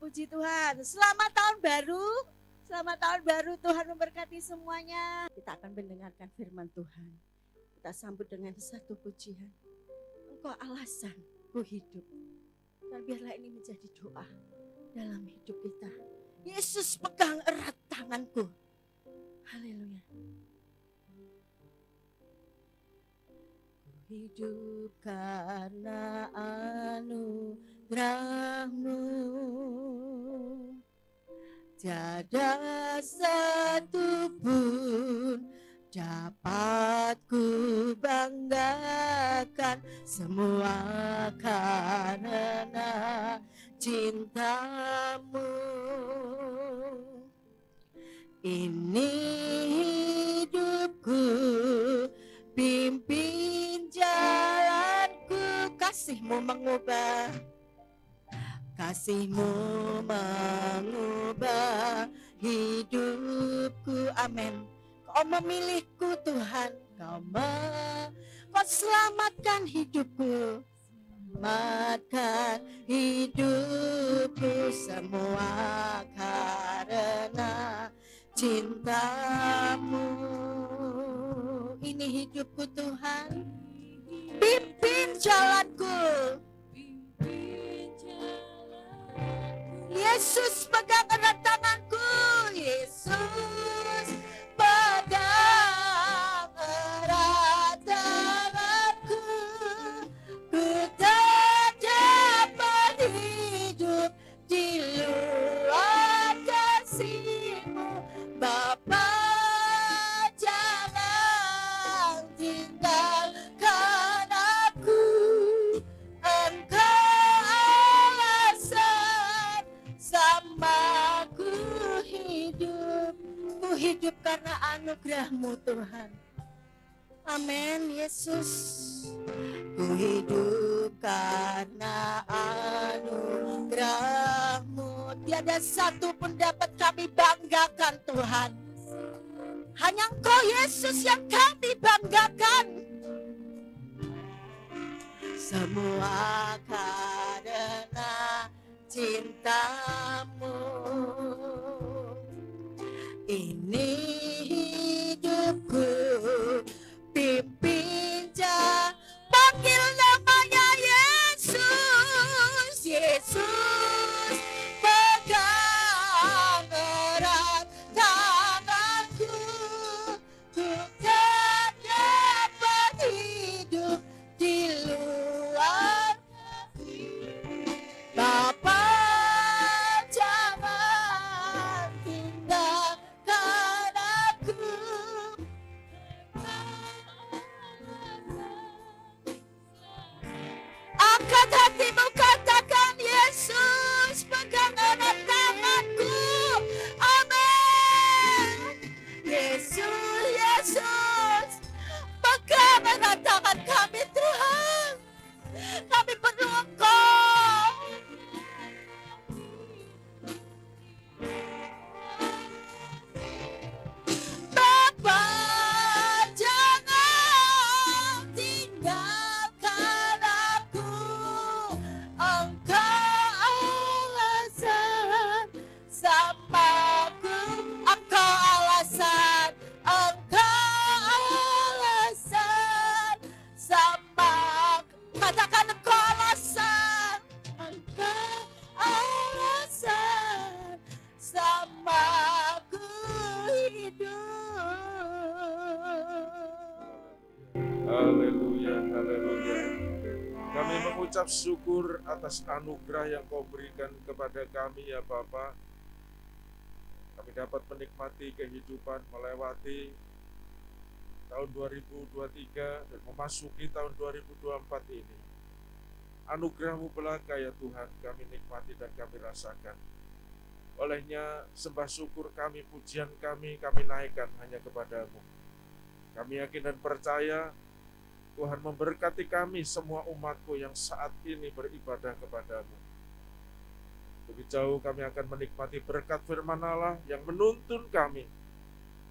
puji Tuhan. Selamat tahun baru. Selamat tahun baru, Tuhan memberkati semuanya. Kita akan mendengarkan firman Tuhan. Kita sambut dengan satu pujian. Engkau alasan ku hidup. Dan biarlah ini menjadi doa dalam hidup kita. Yesus pegang erat tanganku. Haleluya. Ku hidup karena anugerah-Mu. Tiada satu pun dapat ku banggakan, semua karena cinta-Mu. Ini hidupku, pimpin jalanku, kasih-Mu mengubah, kasih-Mu mengubah hidupku. Amin. Kau memilihku Tuhan, Kau selamatkan hidupku, selamatkan hidupku, semua karena cinta-Mu. Ini hidupku Tuhan, pimpin jalanku. Yesus pegang erat tanganku, Yesus pegang erat tanganku. Ku tak dapat hidup di luar kasih-Mu, Bapa. Jangan tinggalkan aku, Engkau alasan sama ku hidup. Ku hidup karena anugerah-Mu Tuhan. Amin Yesus. Ku hidup karena anugerah-Mu. Tiada satu pun dapat kami banggakan Tuhan. Hanya Engkau Yesus yang kami banggakan. Semua karena cinta-Mu. Ini hidupku, pimpin jalan. Panggil namanya Yesus, Yesus pegang erat tanganku. Ku tak dapat hidup di luar Bapa. Jangan tinggalkan aku. Angkat hatimu, katakan Yesus pegang erat tanganku. Amin. Yesus, Yesus pegang erat tangan kami Tuhan. Kami perlu Engkau. Bapa, jangan tinggalkan aku. Engkau alasan samaku. Engkau alasan, Engkau alasan samaku. Katakan Engkau alasan, Engkau alasan samaku hidup. Haleluya, haleluya. Kami mengucap syukur atas anugerah yang Kau berikan kepada kami ya Bapa. Kami dapat menikmati kehidupan melewati tahun 2023 dan memasuki tahun 2024 ini. Anugerah-Mu belaka ya Tuhan, kami nikmati dan kami rasakan. Olehnya sembah syukur kami, pujian kami naikkan hanya kepada-Mu. Kami yakin dan percaya Tuhan memberkati kami semua umat-Mu yang saat ini beribadah kepada-Mu. Lebih jauh kami akan menikmati berkat firman Allah yang menuntun kami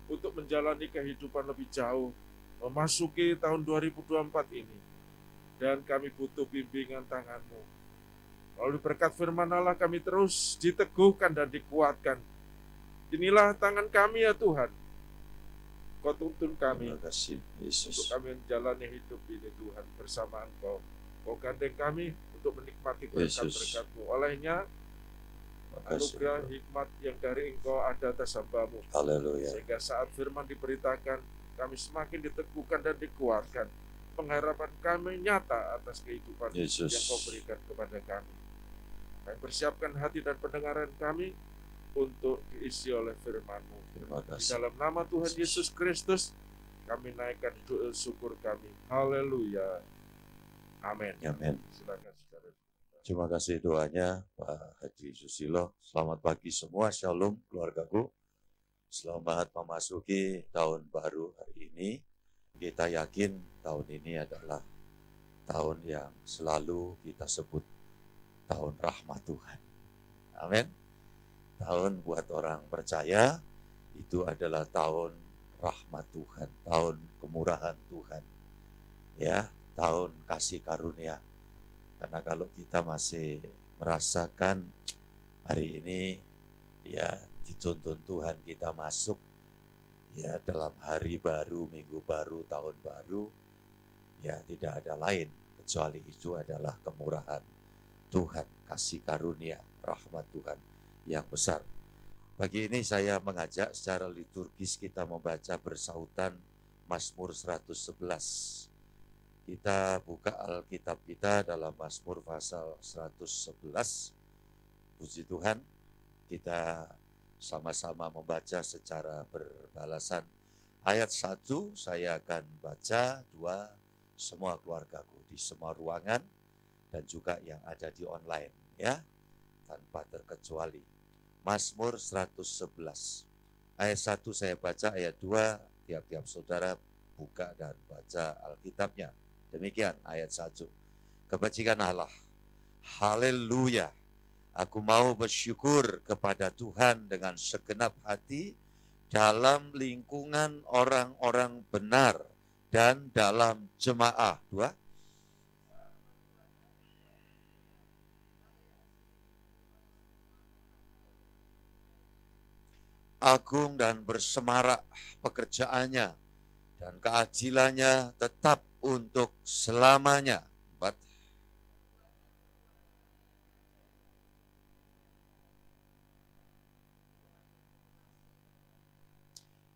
untuk menjalani kehidupan lebih jauh, memasuki tahun 2024 ini. Dan kami butuh bimbingan tangan-Mu. Melalui berkat firman Allah kami terus diteguhkan dan dikuatkan. Inilah tangan kami ya Tuhan. Kau tuntun kami Terima kasih untuk Yesus. kami menjalani hidup ini Tuhan bersama Engkau. Kau gandeng kami untuk menikmati berkat-berkat-Mu. Olehnya Terima kasih. anugerah hikmat yang dari Engkau ada atas hamba-Mu. Haleluya. Sehingga saat firman diberitakan, kami semakin diteguhkan dan dikuatkan. Pengharapan kami nyata atas kehidupan Yesus. yang Kau berikan kepada kami. Kami persiapkan hati dan pendengaran kami untuk diisi oleh firman-Mu. Terima Di kasih. dalam nama Tuhan Yesus Kristus, kami naikkan doa syukur kami. Haleluya. Amin. Amin. Silakan saudara. Terima kasih doanya Pak Haji Susilo. Selamat pagi semua, shalom keluargaku. Selamat memasuki tahun baru hari ini. Kita yakin tahun ini adalah tahun yang selalu kita sebut tahun rahmat Tuhan. Amin. Tahun buat orang percaya itu adalah tahun rahmat Tuhan, tahun kemurahan Tuhan. Ya, tahun kasih karunia. Karena kalau kita masih merasakan hari ini ya dituntun Tuhan kita masuk ya dalam hari baru, minggu baru, tahun baru, ya tidak ada lain kecuali itu adalah kemurahan Tuhan, kasih karunia, rahmat Tuhan yang besar. Pagi ini saya mengajak secara liturgis kita membaca bersautan Mazmur 111. Kita buka Alkitab kita dalam Mazmur pasal 111. Puji Tuhan, kita sama-sama membaca secara berbalasan. Ayat 1 saya akan baca, 2 semua keluargaku di semua ruangan dan juga yang ada di online ya, tanpa terkecuali. Mazmur 111. Ayat 1 saya baca, ayat 2 tiap-tiap saudara buka dan baca Alkitabnya. Demikian ayat 1. Kebajikan Allah. Haleluya. Aku mau bersyukur kepada Tuhan dengan segenap hati dalam lingkungan orang-orang benar dan dalam jemaah. 2. Agung dan bersemarak pekerjaannya dan keadilannya tetap untuk selamanya. 4.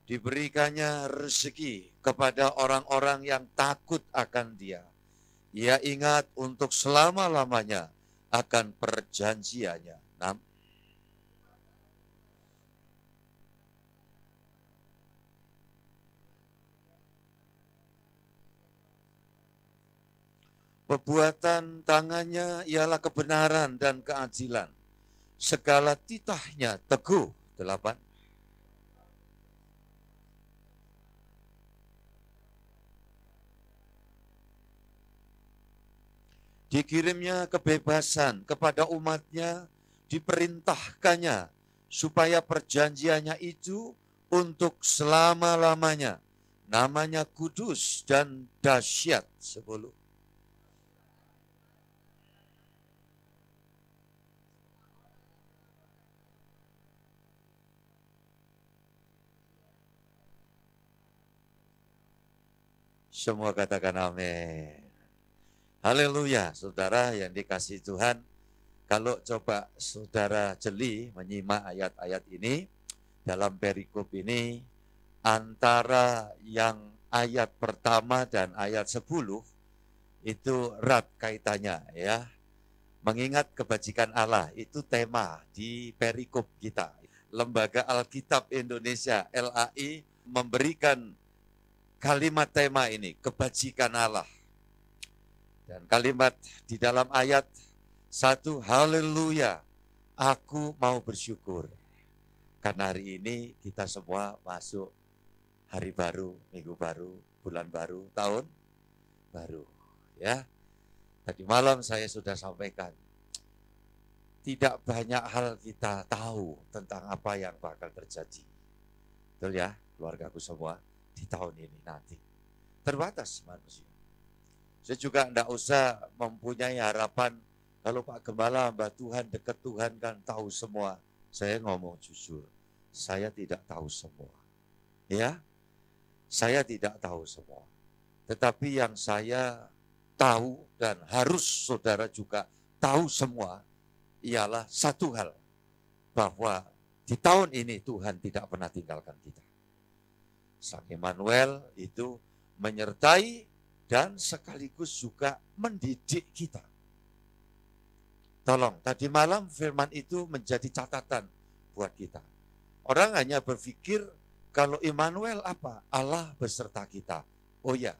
Diberikannya rezeki kepada orang-orang yang takut akan Dia. Ia ingat untuk selama-lamanya akan perjanjiannya. 6. Perbuatan tangannya ialah kebenaran dan keadilan. Segala titahnya teguh. 8. Dikirimnya kebebasan kepada umatnya, diperintahkannya supaya perjanjiannya itu untuk selama-lamanya. Namanya kudus dan dahsyat. 10. Semua katakan amin. Haleluya, saudara yang dikasihi Tuhan. Kalau coba saudara jeli menyimak ayat-ayat ini, dalam perikop ini, antara yang ayat pertama dan ayat 10, itu erat kaitannya ya. Mengingat kebajikan Allah, itu tema di perikop kita. Lembaga Alkitab Indonesia, LAI, memberikan kalimat tema ini, kebajikan Allah. Dan kalimat di dalam ayat 1, haleluya, aku mau bersyukur. Karena hari ini kita semua masuk hari baru, minggu baru, bulan baru, tahun baru. Ya, tadi malam saya sudah sampaikan, tidak banyak hal kita tahu tentang apa yang bakal terjadi. Betul ya, keluargaku semua, di tahun ini nanti. Terbatas manusia. Saya juga tidak usah mempunyai harapan Kalau Pak Gembala, Mbak Tuhan, dekat Tuhan kan tahu semua. Saya ngomong jujur, saya tidak tahu semua. Ya, saya tidak tahu semua. Tetapi yang saya tahu dan harus saudara juga tahu semua, ialah satu hal, bahwa di tahun ini Tuhan tidak pernah tinggalkan kita. Sang Immanuel itu menyertai dan sekaligus juga mendidik kita. Tolong, tadi malam firman itu menjadi catatan buat kita. Orang hanya berpikir kalau Immanuel apa? Allah beserta kita. Oh ya,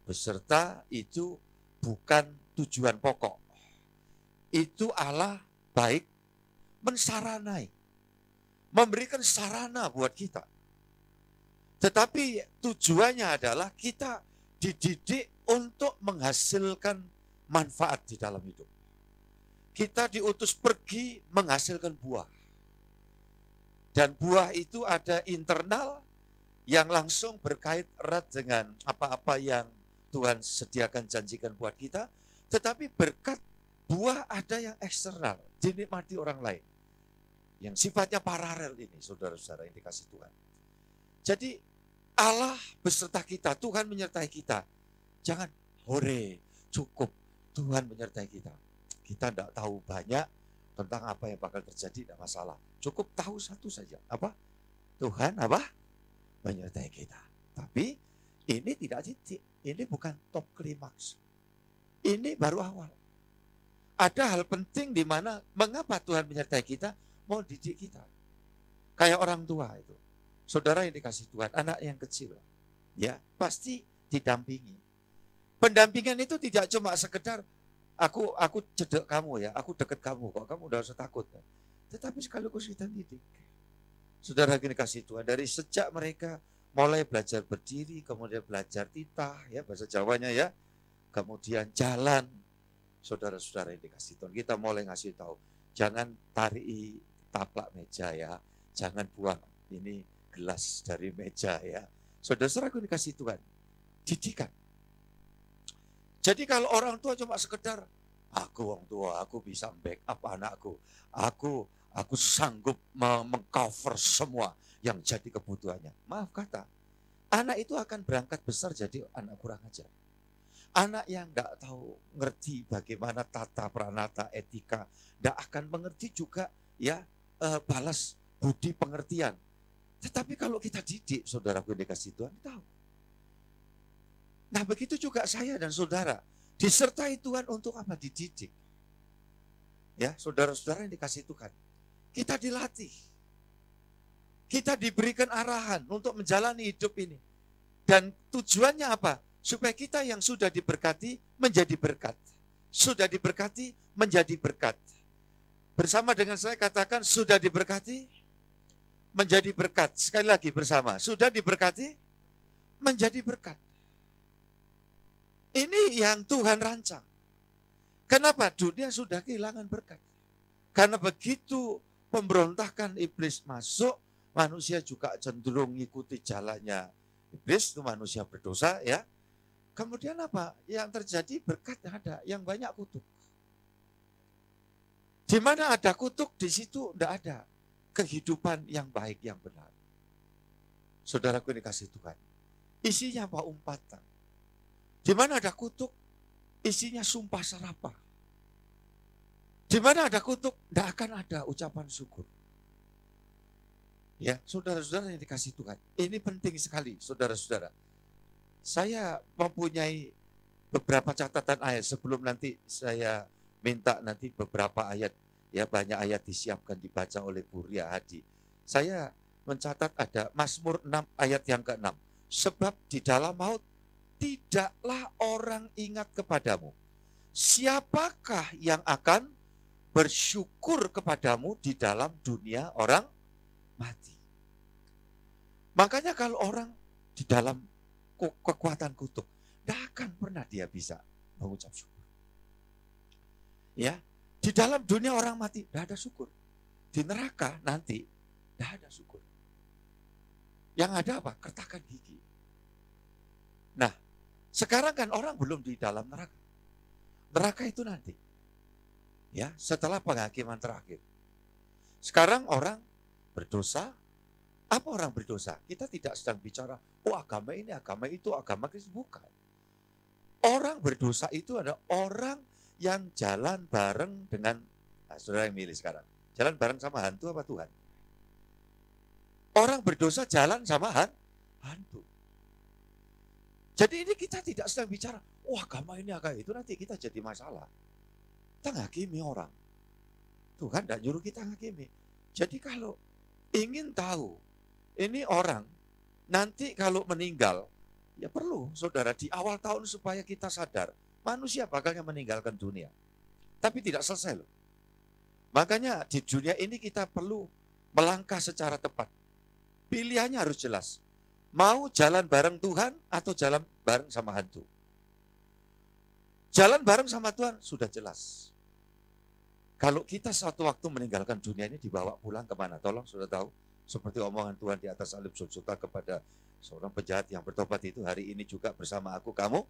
beserta itu bukan tujuan pokok. Itu Allah baik mensaranai, memberikan sarana buat kita. Tetapi tujuannya adalah kita dididik untuk menghasilkan manfaat di dalam hidup. Kita diutus pergi menghasilkan buah. Dan buah itu ada internal yang langsung berkait erat dengan apa-apa yang Tuhan sediakan janjikan buat kita. Tetapi berkat buah ada yang eksternal, dinikmati orang lain. Yang sifatnya paralel ini, saudara-saudara yang dikasih Tuhan. Jadi Allah beserta kita, Tuhan menyertai kita. Jangan hore, cukup Tuhan menyertai kita. Kita tidak tahu banyak tentang apa yang bakal terjadi, tidak masalah. Cukup tahu satu saja, apa? Tuhan apa? Menyertai kita. Tapi ini tidak titik, ini bukan top klimaks. Ini baru awal. Ada hal penting di mana mengapa Tuhan menyertai kita, mau didik kita. Kayak orang tua itu. Saudara yang dikasih Tuhan, anak yang kecil. Ya, pasti didampingi. Pendampingan itu tidak cuma sekedar aku cedek kamu ya, aku deket kamu kok, kamu udah usah takut. Tetapi sekaligus kita didik. Saudara yang dikasih Tuhan, dari sejak mereka mulai belajar berdiri, kemudian belajar titah, ya bahasa Jawanya ya, kemudian jalan. Saudara-saudara yang dikasih Tuhan, kita mulai ngasih tahu, jangan tarik taplak meja ya, jangan buang ini gelas dari meja ya. Saudara-saudara yang dikasih Tuhan, didikan. Jadi kalau orang tua cuma sekedar, aku orang tua, aku bisa backup anakku, aku sanggup mengcover semua yang jadi kebutuhannya. Maaf kata, anak itu akan berangkat besar jadi anak kurang ajar. Anak yang tidak tahu ngerti bagaimana tata pranata etika, tidak akan mengerti juga ya balas budi pengertian. Tetapi kalau kita didik, saudaraku yang dikasih Tuhan, tahu. Nah begitu juga saya dan saudara, disertai Tuhan untuk apa? Dididik. Ya, saudara-saudara yang dikasih Tuhan, kita dilatih. Kita diberikan arahan untuk menjalani hidup ini. Dan tujuannya apa? Supaya kita yang sudah diberkati menjadi berkat. Sudah diberkati menjadi berkat. Bersama dengan saya katakan, sudah diberkati menjadi berkat. Sekali lagi bersama, sudah diberkati menjadi berkat. Ini yang Tuhan rancang. Kenapa? Dunia sudah kehilangan berkat. Karena begitu pemberontakan iblis masuk, manusia juga cenderung mengikuti jalannya iblis, itu manusia berdosa ya. Kemudian apa? Yang terjadi berkat ada, yang banyak kutuk. Di mana ada kutuk, di situ tidak ada kehidupan yang baik, yang benar. Saudaraku dikasih Tuhan, isinya apa? Umpatan. Di mana ada kutuk, isinya sumpah serapah. Di mana ada kutuk, tidak akan ada ucapan syukur. Ya, saudara-saudara yang dikasih Tuhan, ini penting sekali, saudara-saudara. Saya mempunyai beberapa catatan ayat sebelum nanti saya minta nanti beberapa ayat, ya banyak ayat disiapkan dibaca oleh Bu Ria Hadi. Saya mencatat ada Mazmur 6 ayat yang ke-6. Sebab di dalam maut tidaklah orang ingat kepadamu. Siapakah yang akan bersyukur kepadamu di dalam dunia orang mati? Makanya kalau orang di dalam kekuatan kutuk, tidak akan pernah dia bisa mengucap syukur. Ya, di dalam dunia orang mati tidak ada syukur. Di neraka nanti tidak ada syukur. Yang ada apa? Kertakan gigi. Nah, sekarang kan orang belum di dalam neraka. Neraka itu nanti. Ya, setelah penghakiman terakhir. Sekarang orang berdosa. Apa orang berdosa? Kita tidak sedang bicara, oh agama ini, agama itu, agama Kristus. Bukan. Orang berdosa itu adalah orang yang jalan bareng dengan, nah, saudara yang milih sekarang. Jalan bareng sama hantu apa Tuhan? Orang berdosa jalan sama hantu. Jadi ini kita tidak sedang bicara, oh agama ini, agama itu, nanti kita jadi masalah. Kita ngakimi orang. Tuhan tidak nyuruh kita ngakimi. Jadi kalau ingin tahu, ini orang nanti kalau meninggal, ya perlu saudara di awal tahun supaya kita sadar, manusia bakalnya meninggalkan dunia. Tapi tidak selesai loh. Makanya di dunia ini kita perlu melangkah secara tepat. Pilihannya harus jelas. Mau jalan bareng Tuhan atau jalan bareng sama hantu. Jalan bareng sama Tuhan sudah jelas. Kalau kita suatu waktu meninggalkan dunia ini dibawa pulang kemana? Tolong sudah tahu. Seperti omongan Tuhan di atas salib Golgota kepada seorang penjahat yang bertobat itu, hari ini juga bersama aku kamu.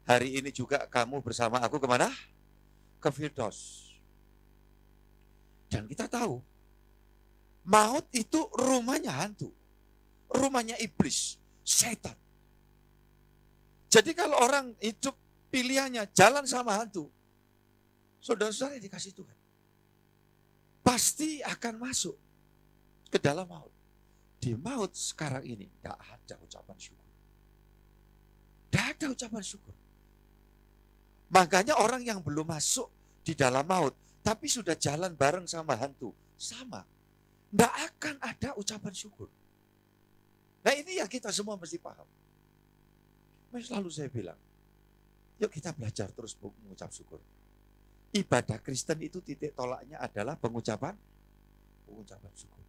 Hari ini juga kamu bersama aku kemana? Ke Firdaus. Dan kita tahu, maut itu rumahnya hantu. Rumahnya iblis, setan. Jadi kalau orang hidup pilihannya jalan sama hantu, saudara-saudara dikasih Tuhan, pasti akan masuk ke dalam maut. Di maut sekarang ini tidak ada ucapan syukur. Tidak ada ucapan syukur. Makanya orang yang belum masuk di dalam maut, tapi sudah jalan bareng sama hantu, sama. Tidak akan ada ucapan syukur. Nah ini yang kita semua mesti paham. Selalu saya bilang, yuk kita belajar terus mengucap syukur. Ibadah Kristen itu titik tolaknya adalah pengucapan syukur.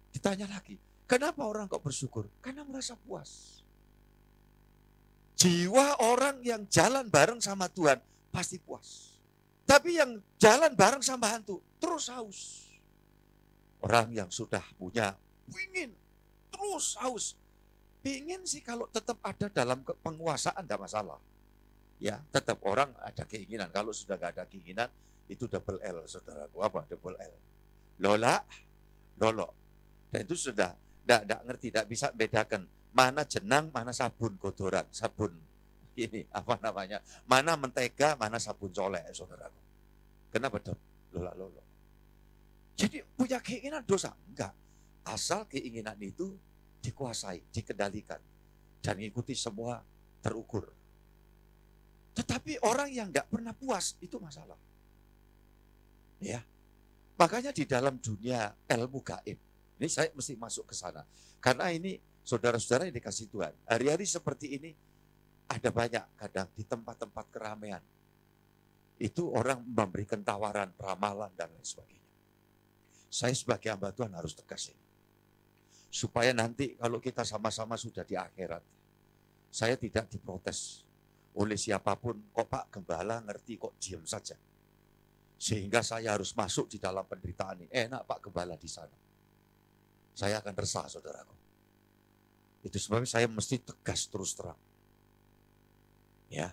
Ditanya lagi, kenapa orang kok bersyukur? Karena merasa puas. Jiwa orang yang jalan bareng sama Tuhan pasti puas. Tapi yang jalan bareng sama hantu terus haus. Orang yang sudah punya, ingin terus haus. Pingin sih kalau tetap ada dalam penguasaan tidak masalah. Ya, tetap orang ada keinginan. Kalau sudah gak ada keinginan, itu double L, saudaraku. Apa double L? Lolo. Dan itu sudah tidak ngerti, tidak bisa bedakan mana jenang, mana sabun kotoran, sabun ini apa namanya, mana mentega, mana sabun colek, saudaraku. Kenapa dong? Lolo. Jadi punya keinginan dosa? Enggak. Asal keinginan itu dikuasai, dikendalikan, dan ikuti semua terukur. Tetapi orang yang enggak pernah puas, itu masalah. Ya. Makanya di dalam dunia ilmu gaib, ini saya mesti masuk ke sana. Karena ini saudara-saudara yang dikasih Tuhan. Hari-hari seperti ini ada banyak kadang di tempat-tempat keramaian. Itu orang memberikan tawaran, ramalan, dan lain sebagainya. Saya sebagai hamba Tuhan harus tegas ini. Supaya nanti kalau kita sama-sama sudah di akhirat, saya tidak diprotes oleh siapapun. Kok Pak Gembala ngerti kok diam saja. Sehingga saya harus masuk di dalam penderitaan ini. Enak Pak Gembala di sana. Saya akan resah, saudaraku. Itu sebabnya saya mesti tegas terus terang. Ya,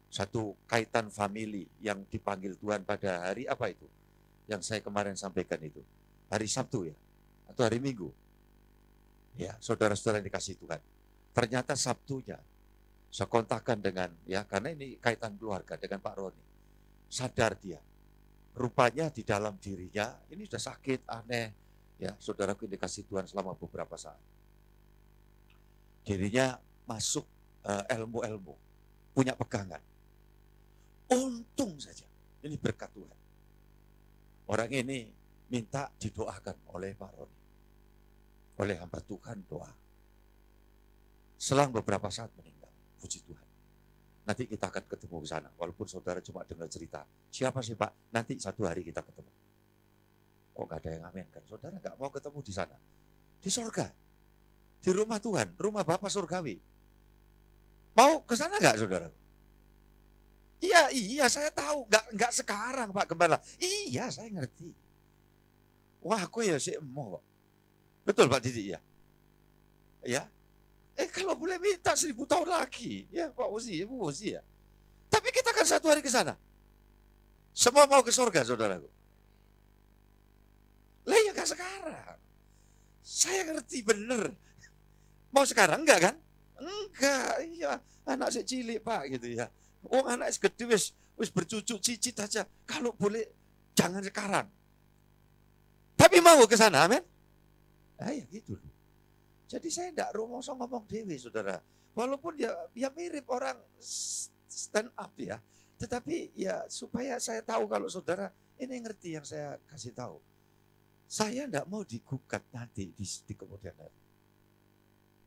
satu kaitan famili yang dipanggil Tuhan pada hari apa itu? Yang saya kemarin sampaikan itu. Hari Sabtu ya? Atau hari Minggu? Ya, saudara-saudara yang dikasih Tuhan. Ternyata Sabtunya, saya kontakkan dengan, ya karena ini kaitan keluarga dengan Pak Roni. Sadar dia. Rupanya di dalam dirinya, ini sudah sakit, aneh. Ya, saudaraku dikasih Tuhan selama beberapa saat. Dirinya masuk ilmu-ilmu, punya pegangan. Untung saja, ini berkat Tuhan. Orang ini minta didoakan oleh Pak Roni. Oleh hamba Tuhan doa. Selang beberapa saat meninggal, puji Tuhan. Nanti kita akan ketemu di sana, walaupun saudara cuma dengar cerita. Siapa sih Pak? Nanti satu hari kita ketemu. Kok gak ada yang amin kan? Saudara gak mau ketemu di sana. Di surga. Di rumah Tuhan, rumah Bapa surgawi. Mau ke sana gak saudara? Iya saya tahu. Gak sekarang Pak Gembala. Iya saya ngerti. Wah aku ya si emoh. Betul Pak Didi ya? Ya. Kalau boleh minta 1000 tahun lagi. Ya Pak Uzi, Ibu Uzi ya. Tapi kita kan satu hari ke sana. Semua mau ke surga, saudaraku. Lah ya gak sekarang. Saya ngerti bener. Mau sekarang enggak kan? Enggak, iya. Anak saya cilik Pak gitu ya. Oh anak segede wis bercucuk cicit aja. Kalau boleh jangan sekarang. Tapi mau ke sana, amin. Ah ya gitu. Jadi saya enggak rumongso ngomong dewe, saudara. Walaupun ya mirip orang stand up ya. Tetapi ya supaya saya tahu kalau saudara ini ngerti yang saya kasih tahu. Saya enggak mau digugat nanti di kemudian hari.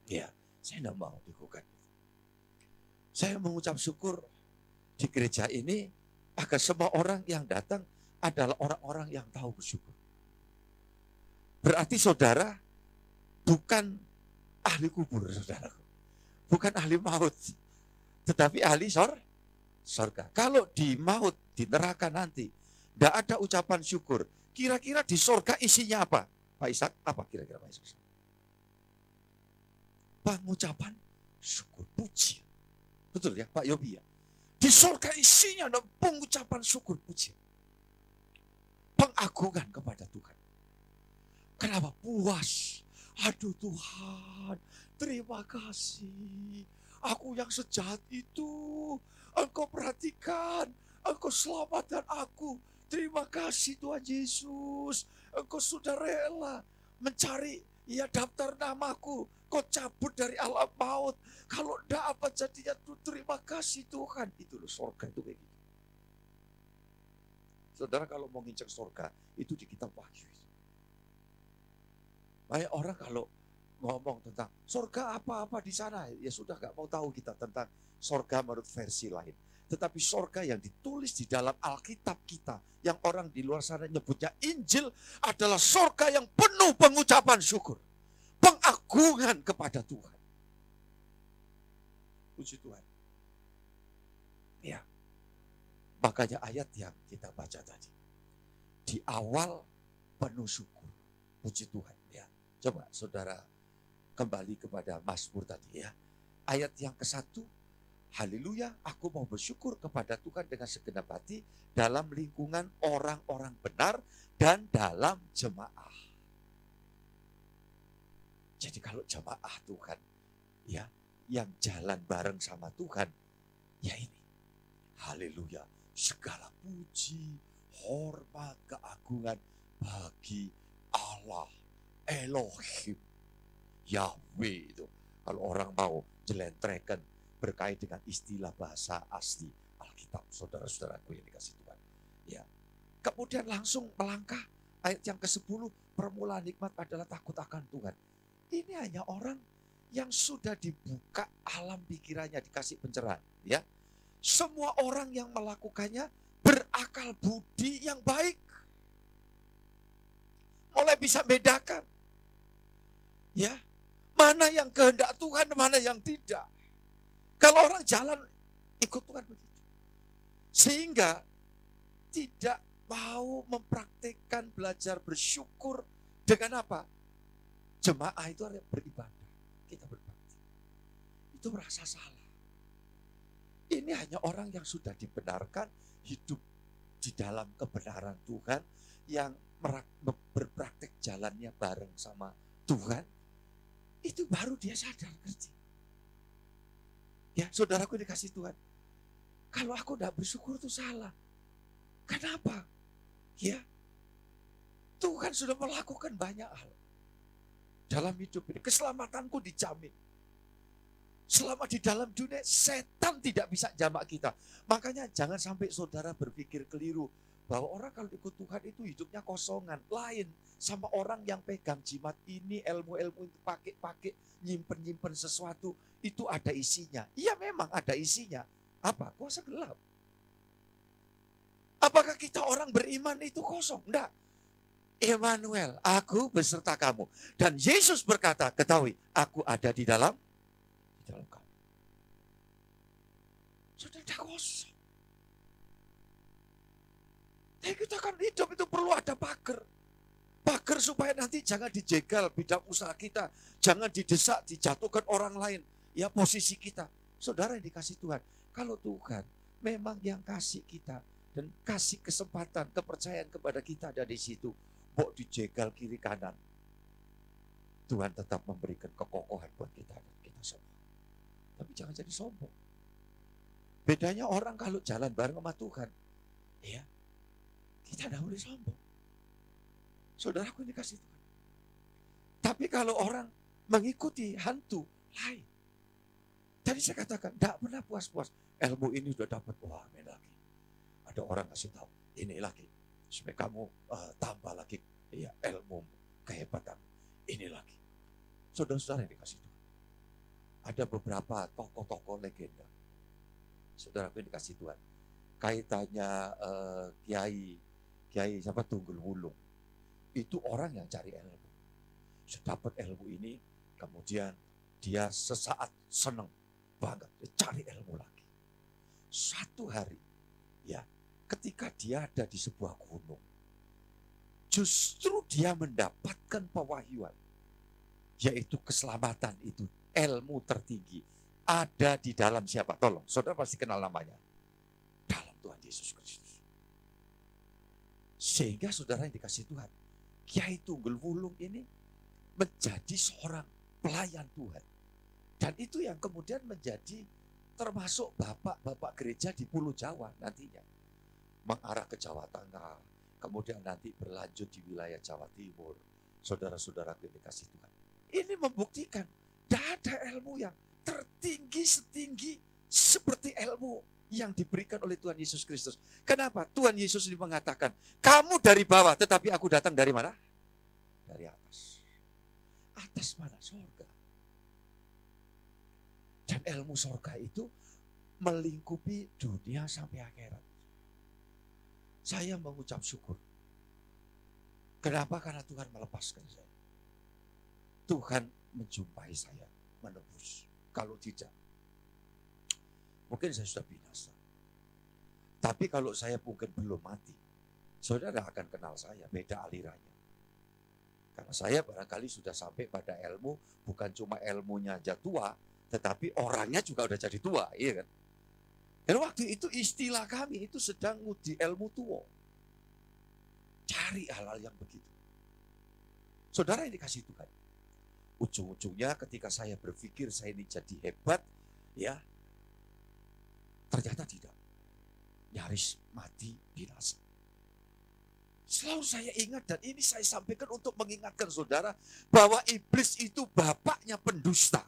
Ya, saya enggak mau digugat. Saya mengucap syukur di gereja ini agar semua orang yang datang adalah orang-orang yang tahu bersyukur. Berarti saudara bukan ahli kubur, saudara. Bukan ahli maut, tetapi ahli sorga. Kalau di maut, di neraka nanti, tidak ada ucapan syukur. Kira-kira di sorga isinya apa? Pak Ishak, apa kira-kira Pak Ishak? Pengucapan syukur, puji. Betul ya Pak Yobi ya? Di sorga isinya ada pengucapan syukur, puji. Pengagungan kepada Tuhan. Kenapa? Puas. Aduh Tuhan, terima kasih. Aku yang sejahat itu, Engkau perhatikan, Engkau selamatkan aku. Terima kasih Tuhan Yesus. Engkau sudah rela mencari daftar namaku. Kau cabut dari alam maut. Kalau tidak apa jadinya, terima kasih Tuhan. Itu loh surga itu kayak gitu. Saudara kalau mau nginjak surga, itu di kitab Wahyu. Banyak orang kalau ngomong tentang surga apa-apa di sana, ya sudah gak mau tahu kita tentang surga menurut versi lain. Tetapi surga yang ditulis di dalam Alkitab kita, yang orang di luar sana nyebutnya Injil, adalah surga yang penuh pengucapan syukur. Pengagungan kepada Tuhan. Puji Tuhan. Ya, makanya ayat yang kita baca tadi. Di awal penuh syukur. Puji Tuhan. Ya. Coba saudara kembali kepada Mazmur tadi ya. Ayat yang ke-1, haleluya, aku mau bersyukur kepada Tuhan dengan segenap hati dalam lingkungan orang-orang benar dan dalam jemaah. Jadi kalau jemaah Tuhan ya, yang jalan bareng sama Tuhan, ya ini. Haleluya, segala puji, hormat, keagungan bagi Allah Elohim, Yahweh itu. Kalau orang mau jelentrekan berkait dengan istilah bahasa asli Alkitab, saudara-saudaraku yang dikasih Tuhan. Ya. Kemudian langsung melangkah ayat yang ke-10, permulaan nikmat adalah takut akan Tuhan. Ini hanya orang yang sudah dibuka alam pikirannya, dikasih pencerahan. Ya. Semua orang yang melakukannya berakal budi yang baik. Mulai bisa bedakan. Ya, mana yang kehendak Tuhan, mana yang tidak. Kalau orang jalan ikut Tuhan begitu. Sehingga tidak mau mempraktikkan belajar bersyukur dengan apa? Jemaah itu artinya beribadah. Kita berbakti. Itu merasa salah. Ini hanya orang yang sudah dibenarkan hidup di dalam kebenaran Tuhan, yang berpraktek jalannya bareng sama Tuhan, itu baru dia sadar, ngerti. Ya, saudaraku dikasih Tuhan. Kalau aku tidak bersyukur itu salah. Kenapa? Ya, Tuhan sudah melakukan banyak hal dalam hidup ini. Keselamatanku dijamin. Selama di dalam dunia, setan tidak bisa jamak kita. Makanya jangan sampai saudara berpikir keliru bahwa orang kalau ikut Tuhan itu hidupnya kosongan. Lain sama orang yang pegang jimat ini, ilmu-ilmu itu pakai nyimpen sesuatu, itu ada isinya. Iya memang ada isinya. Apa? Kuasa gelap. Apakah kita orang beriman itu kosong? Enggak. Emmanuel, aku beserta kamu. Dan Yesus berkata, ketahui, aku ada di dalam kamu. Sudah tidak kosong. Tapi kita kan hidup itu perlu ada pagar. Pagar supaya nanti jangan dijegal bidang usaha kita. Jangan didesak, dijatuhkan orang lain. Ya posisi kita. Saudara yang dikasih Tuhan. Kalau Tuhan memang yang kasih kita dan kasih kesempatan, kepercayaan kepada kita ada di situ. Mau dijegal kiri kanan, Tuhan tetap memberikan kekokohan buat kita dan kita semua. Tapi jangan jadi sombong. Bedanya orang kalau jalan bareng sama Tuhan, ya, kita tidak boleh sombong. Saudaraku ini kasih Tuhan. Tapi kalau orang mengikuti hantu, lain. Tadi saya katakan, tidak pernah puas-puas. Ilmu ini sudah dapat, wah main lagi. Ada orang kasih tahu, ini lagi. Supaya kamu tambah lagi ya, ilmu, kehebatan. Ini lagi. Saudara-saudara yang dikasih Tuhan. Ada beberapa tokoh-tokoh legenda. Saudara yang dikasih Tuhan. Kaitannya Kiai siapa Tunggul Wulung. Itu orang yang cari ilmu. Sudah dapat ilmu ini, kemudian dia sesaat senang banget, dia cari ilmu lagi. Satu hari, ya, ketika dia ada di sebuah gunung, justru dia mendapatkan pewahyuan, yaitu keselamatan itu, ilmu tertinggi, ada di dalam siapa? Tolong, saudara pasti kenal namanya. Dalam Tuhan Yesus Kristus. Sehingga saudara yang dikasih Tuhan, Kiai Tunggul Wulung ini menjadi seorang pelayan Tuhan. Dan itu yang kemudian menjadi termasuk bapak-bapak gereja di Pulau Jawa nantinya. Mengarah ke Jawa Tengah, kemudian nanti berlanjut di wilayah Jawa Timur. Saudara-saudara yang dikasih Tuhan. Ini membuktikan, tidak ada ilmu yang tertinggi setinggi seperti ilmu yang diberikan oleh Tuhan Yesus Kristus. Kenapa? Tuhan Yesus ini mengatakan, kamu dari bawah, tetapi aku datang dari mana? Dari atas. Atas mana? Surga. Dan ilmu surga itu melingkupi dunia sampai akhirat. Saya mengucap syukur. Kenapa? Karena Tuhan melepaskan saya. Tuhan menjumpai saya, menebus. Kalau tidak, mungkin saya sudah binasa. Tapi kalau saya mungkin belum mati, saudara akan kenal saya, beda alirannya. Karena saya barangkali sudah sampai pada ilmu, bukan cuma ilmunya aja tua, tetapi orangnya juga udah jadi tua, iya kan? Dan waktu itu istilah kami itu sedang nguji ilmu tua. Cari hal-hal yang begitu. Saudara yang dikasih Tuhan. Ujung-ujungnya ketika saya berpikir saya ini jadi hebat, ya, ternyata tidak. Nyaris mati binasa. Selalu saya ingat dan ini saya sampaikan untuk mengingatkan saudara bahwa iblis itu bapaknya pendusta.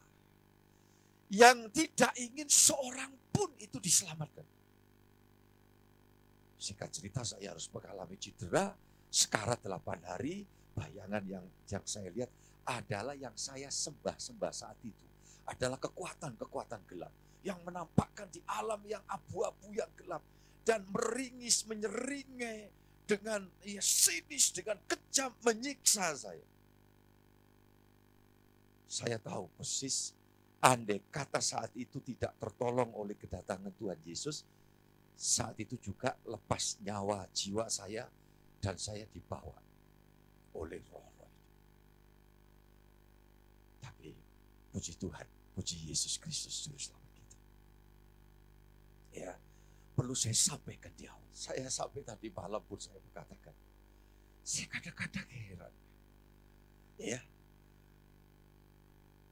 Yang tidak ingin seorang pun itu diselamatkan. Singkat cerita saya harus mengalami cedera, sekarat 8 hari, bayangan yang saya lihat adalah yang saya sembah-sembah saat itu. Adalah kekuatan-kekuatan gelap. Yang menampakkan di alam yang abu-abu yang gelap. Dan meringis, menyeringai dengan sinis, dengan kejam menyiksa saya. Saya tahu persis, andai kata saat itu tidak tertolong oleh kedatangan Tuhan Yesus, saat itu juga lepas nyawa jiwa saya dan saya dibawa oleh roh-roh itu. Tapi puji Tuhan, puji Yesus Kristus Juru Selamat kita. Ya, perlu saya sampaikan di awal. Saya sampai tadi malam pun saya berkatakan, saya kadang-kadang heran. Ya,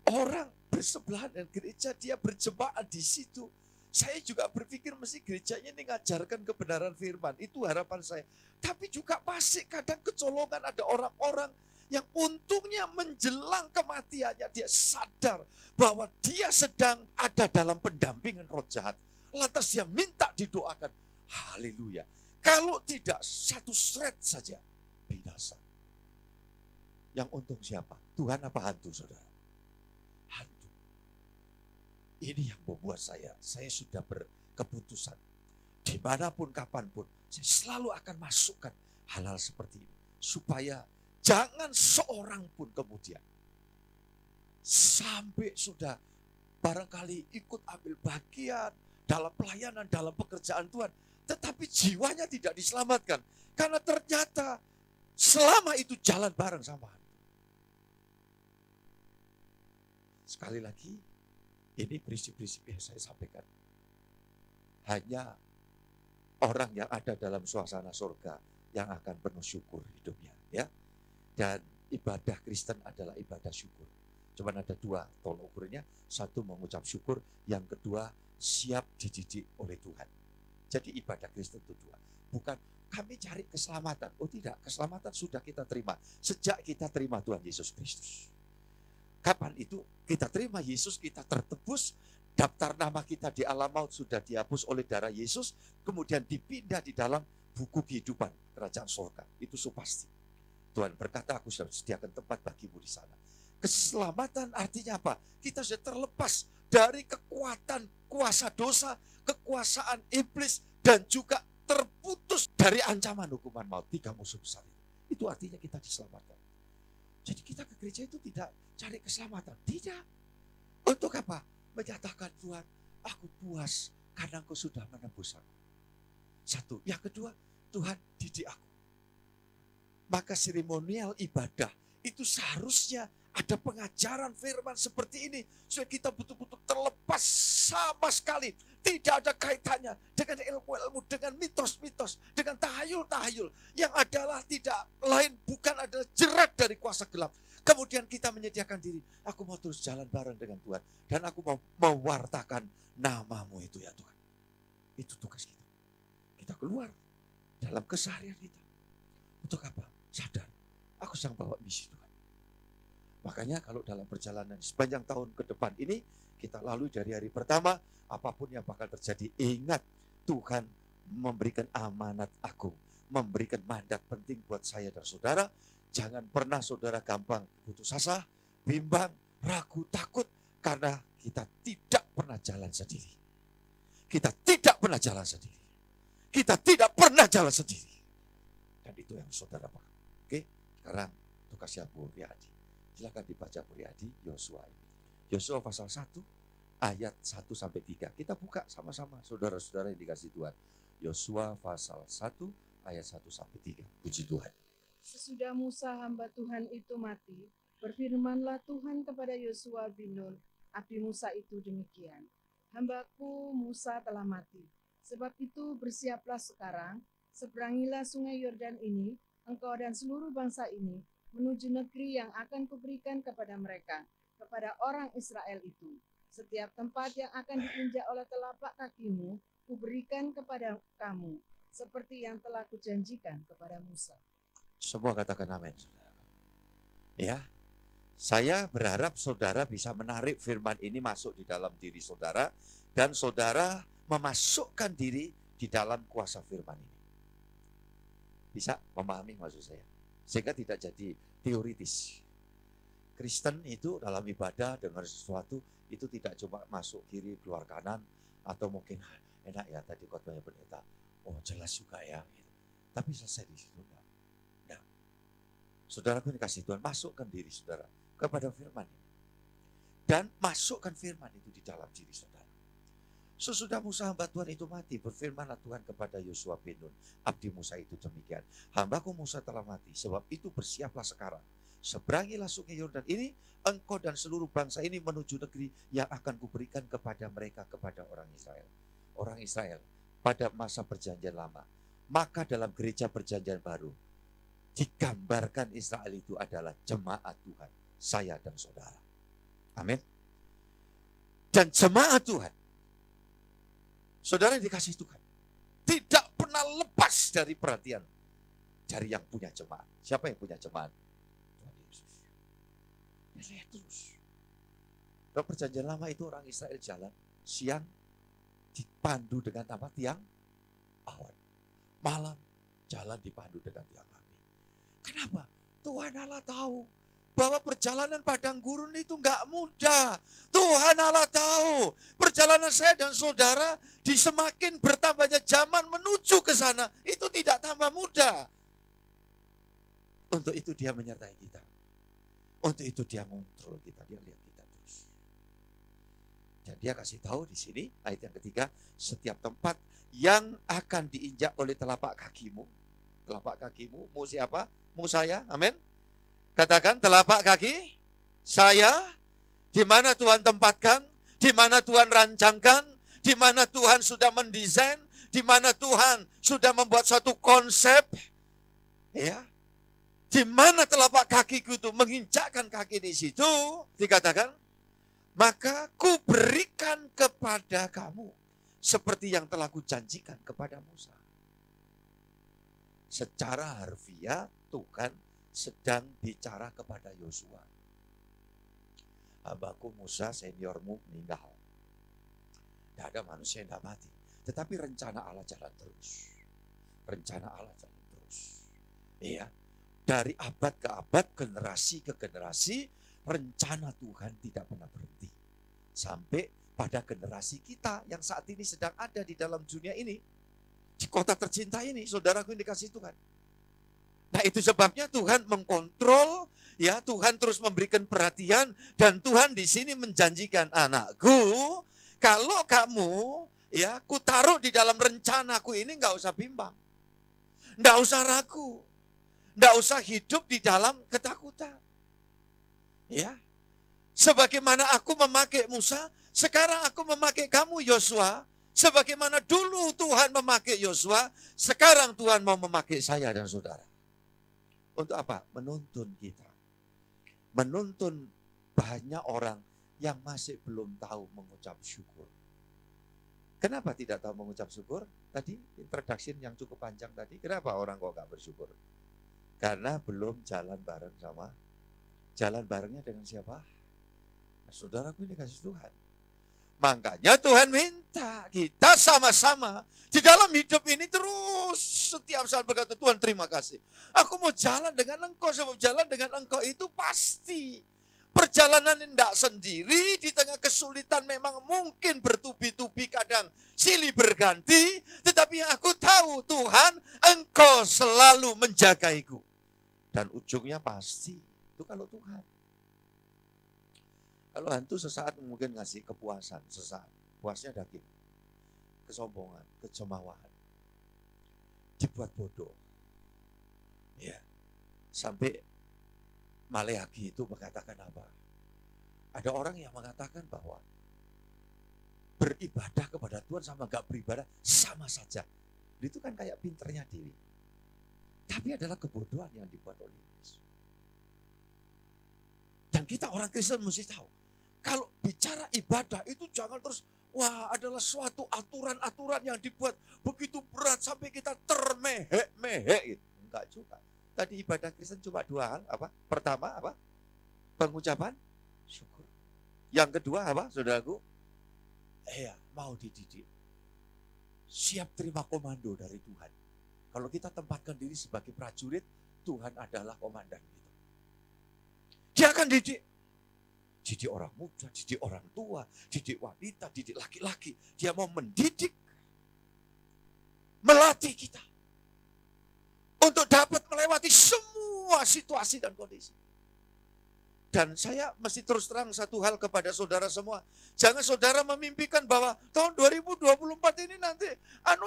orang bersebelahan dengan gereja, dia berjemaat di situ. Saya juga berpikir mesti gerejanya ini ngajarkan kebenaran firman. Itu harapan saya. Tapi juga masih kadang kecolongan ada orang-orang yang untungnya menjelang kematiannya dia sadar bahwa dia sedang ada dalam pendampingan roh jahat. Lantas dia minta didoakan. Haleluya. Kalau tidak satu seret saja binasa. Yang untung siapa? Tuhan apa hantu, saudara? Hantu. Ini yang membuat saya sudah berkeputusan. Dimanapun, kapanpun, saya selalu akan masukkan hal-hal seperti ini. Supaya jangan seorang pun kemudian sampai sudah barangkali ikut ambil bagian dalam pelayanan, dalam pekerjaan Tuhan. Tetapi jiwanya tidak diselamatkan. Karena ternyata selama itu jalan bareng sama hantu. Sekali lagi, ini prinsip-prinsip yang saya sampaikan. Hanya orang yang ada dalam suasana surga yang akan penuh syukur hidupnya, ya. Dan ibadah Kristen adalah ibadah syukur. Cuman ada dua tolok ukurnya, satu mengucap syukur, yang kedua siap dididik oleh Tuhan. Jadi ibadah Kristen itu dua. Bukan kami cari keselamatan. Oh tidak, keselamatan sudah kita terima. Sejak kita terima Tuhan Yesus Kristus. Kapan itu kita terima Yesus, kita tertebus, daftar nama kita di alam maut sudah dihapus oleh darah Yesus, kemudian dipindah di dalam buku kehidupan kerajaan surga. Itu pasti. Tuhan berkata, aku sudah sediakan tempat bagimu di sana. Keselamatan artinya apa? Kita sudah terlepas dari kekuatan kuasa dosa, kekuasaan iblis, dan juga terputus dari ancaman hukuman maut. 3 musuh besar itu. Itu artinya kita diselamatkan. Jadi kita ke gereja itu tidak cari keselamatan. Tidak. Untuk apa? Menyatakan Tuhan, aku puas karena Engkau sudah menebus aku. Satu. Yang kedua, Tuhan didik aku. Maka seremonial ibadah itu seharusnya ada pengajaran firman seperti ini. Supaya kita betul-betul terlepas sama sekali. Tidak ada kaitannya dengan ilmu-ilmu, dengan mitos-mitos, dengan tahayul-tahayul. Yang adalah tidak lain, bukan adalah jerat dari kuasa gelap. Kemudian kita menyediakan diri. Aku mau terus jalan bareng dengan Tuhan. Dan aku mau mewartakan namamu itu ya Tuhan. Itu tugas kita. Kita keluar dalam keseharian kita. Untuk apa? Sadar. Aku sedang bawa misi Tuhan. Makanya kalau dalam perjalanan sepanjang tahun ke depan ini, kita lalui dari hari pertama, apapun yang bakal terjadi, ingat Tuhan memberikan amanat agung, memberikan mandat penting buat saya dan saudara. Jangan pernah saudara gampang putus asa, bimbang, ragu, takut, karena kita tidak pernah jalan sendiri. Kita tidak pernah jalan sendiri. Kita tidak pernah jalan sendiri. Dan itu yang saudara paham. Oke, sekarang tugasnya Bu Riyadi. Silakan dibaca Bu Riyadi, Yosua. Yosua pasal 1, ayat 1-3. Kita buka sama-sama, saudara-saudara yang dikasih Tuhan. Yosua pasal 1, ayat 1-3. Puji Tuhan. Sesudah Musa hamba Tuhan itu mati, berfirmanlah Tuhan kepada Yosua bin Nun, abdi Musa itu demikian. Hambaku Musa telah mati. Sebab itu bersiaplah sekarang, seberangilah sungai Yordan ini, engkau dan seluruh bangsa ini, menuju negeri yang akan kuberikan kepada mereka, kepada orang Israel itu. Setiap tempat yang akan diinjak oleh telapak kakimu, kuberikan kepada kamu, seperti yang telah kujanjikan kepada Musa. Semua katakan amin. Ya, saya berharap saudara bisa menarik firman ini masuk di dalam diri saudara, dan saudara memasukkan diri di dalam kuasa firman ini. Bisa memahami maksud saya? Sehingga tidak jadi teoritis. Kristen itu dalam ibadah dengan sesuatu itu tidak cuma masuk kiri keluar kanan, atau mungkin enak ya tadi khotbahnya pendeta. Oh jelas juga ya. Gitu. Tapi selesai di situ. Nah, saudara pun dikasih Tuhan, masukkan diri saudara kepada firman ini. Dan masukkan firman itu di dalam diri saudara. Sesudah Musa hamba Tuhan itu mati, berfirmanlah Tuhan kepada Yosua bin Nun, abdi Musa itu demikian. Hambaku Musa telah mati, sebab itu bersiaplah sekarang. Seberangilah sungai Yordan ini, engkau dan seluruh bangsa ini menuju negeri yang akan kuberikan kepada mereka, kepada orang Israel. Orang Israel pada masa perjanjian lama. Maka dalam gereja perjanjian baru, digambarkan Israel itu adalah jemaat Tuhan, saya dan saudara. Amin. Dan jemaat Tuhan, saudara yang dikasih Tuhan, tidak pernah lepas dari perhatian dari yang punya jemaat. Siapa yang punya jemaat? Tuhan Yesus. Ya lihat terus. Dalam perjanjian lama itu orang Israel jalan siang dipandu dengan apa? Tiang awan. Malam jalan dipandu dengan tiang api. Kenapa? Tuhan Allah tahu bahwa perjalanan padang gurun itu enggak mudah. Tuhan Allah tahu perjalanan saya dan saudara di semakin bertambahnya zaman menuju ke sana itu tidak tambah mudah. Untuk itu dia menyertai kita. Untuk itu dia mengontrol kita, dia lihat kita terus. Dan dia kasih tahu di sini ayat yang ketiga, setiap tempat yang akan diinjak oleh telapak kakimu. Telapak kakimu, mau siapa? Mau saya, amin. Katakan telapak kaki saya, di mana Tuhan tempatkan, di mana Tuhan rancangkan, di mana Tuhan sudah mendesain, di mana Tuhan sudah membuat suatu konsep, ya, di mana telapak kakiku itu menginjakkan kaki di situ, dikatakan, maka ku berikan kepada kamu seperti yang telah kujanjikan kepada Musa. Secara harfiah Tuhan sedang bicara kepada Yosua. Hambaku Musa seniormu meninggal. Tidak ada manusia yang tidak mati. Tetapi rencana Allah jalan terus. Rencana Allah jalan terus. Iya. Dari abad ke abad, generasi ke generasi, rencana Tuhan tidak pernah berhenti. Sampai pada generasi kita yang saat ini sedang ada di dalam dunia ini. Di kota tercinta ini, saudaraku yang dikasihi Tuhan. Nah itu sebabnya Tuhan mengkontrol, ya Tuhan terus memberikan perhatian, dan Tuhan di sini menjanjikan, anakku, kalau kamu, ya, ku taruh di dalam rencanaku ini, nggak usah bimbang, nggak usah ragu, nggak usah hidup di dalam ketakutan. Ya, sebagaimana aku memakai Musa, sekarang aku memakai kamu Yosua. Sebagaimana dulu Tuhan memakai Yosua, sekarang Tuhan mau memakai saya dan saudara. Untuk apa? Menuntun kita. Menuntun banyak orang yang masih belum tahu mengucap syukur. Kenapa tidak tahu mengucap syukur? Tadi introduction yang cukup panjang tadi. Kenapa orang kok gak bersyukur? Karena belum jalan bareng sama. Jalan barengnya dengan siapa? Nah, saudaraku ini kasih Tuhan. Makanya Tuhan minta kita sama-sama di dalam hidup ini terus setiap saat berkata, Tuhan terima kasih. Aku mau jalan dengan Engkau, sebab jalan dengan Engkau itu pasti. Perjalanan tidak sendiri, di tengah kesulitan memang mungkin bertubi-tubi, kadang silih berganti. Tetapi yang aku tahu, Tuhan, Engkau selalu menjagaiku. Dan ujungnya pasti, itu kalau Tuhan. Kalau hantu sesaat mungkin ngasih kepuasan, sesaat. Puasnya daging. Kesombongan, kecemawahan. Dibuat bodoh. Ya. Sampai Maleakhi itu mengatakan apa? Ada orang yang mengatakan bahwa beribadah kepada Tuhan sama gak beribadah sama saja. Itu kan kayak pinternya diri. Tapi adalah kebodohan yang dibuat oleh Iblis. Dan kita orang Kristen mesti tahu, kalau bicara ibadah itu jangan terus, wah adalah suatu aturan-aturan yang dibuat begitu berat sampai kita termehek-mehek. Enggak juga. Tadi ibadah Kristen cuma dua hal, apa? Pertama apa? Pengucapan syukur. Yang kedua apa, saudaraku? Mau dididik. Siap terima komando dari Tuhan. Kalau kita tempatkan diri sebagai prajurit, Tuhan adalah komandan kita. Dia akan didik. Didik orang muda, didik orang tua, didik wanita, didik laki-laki. Dia mau mendidik, melatih kita untuk dapat melewati semua situasi dan kondisi. Dan saya mesti terus terang satu hal kepada saudara semua. Jangan saudara memimpikan bahwa tahun 2024 ini nanti,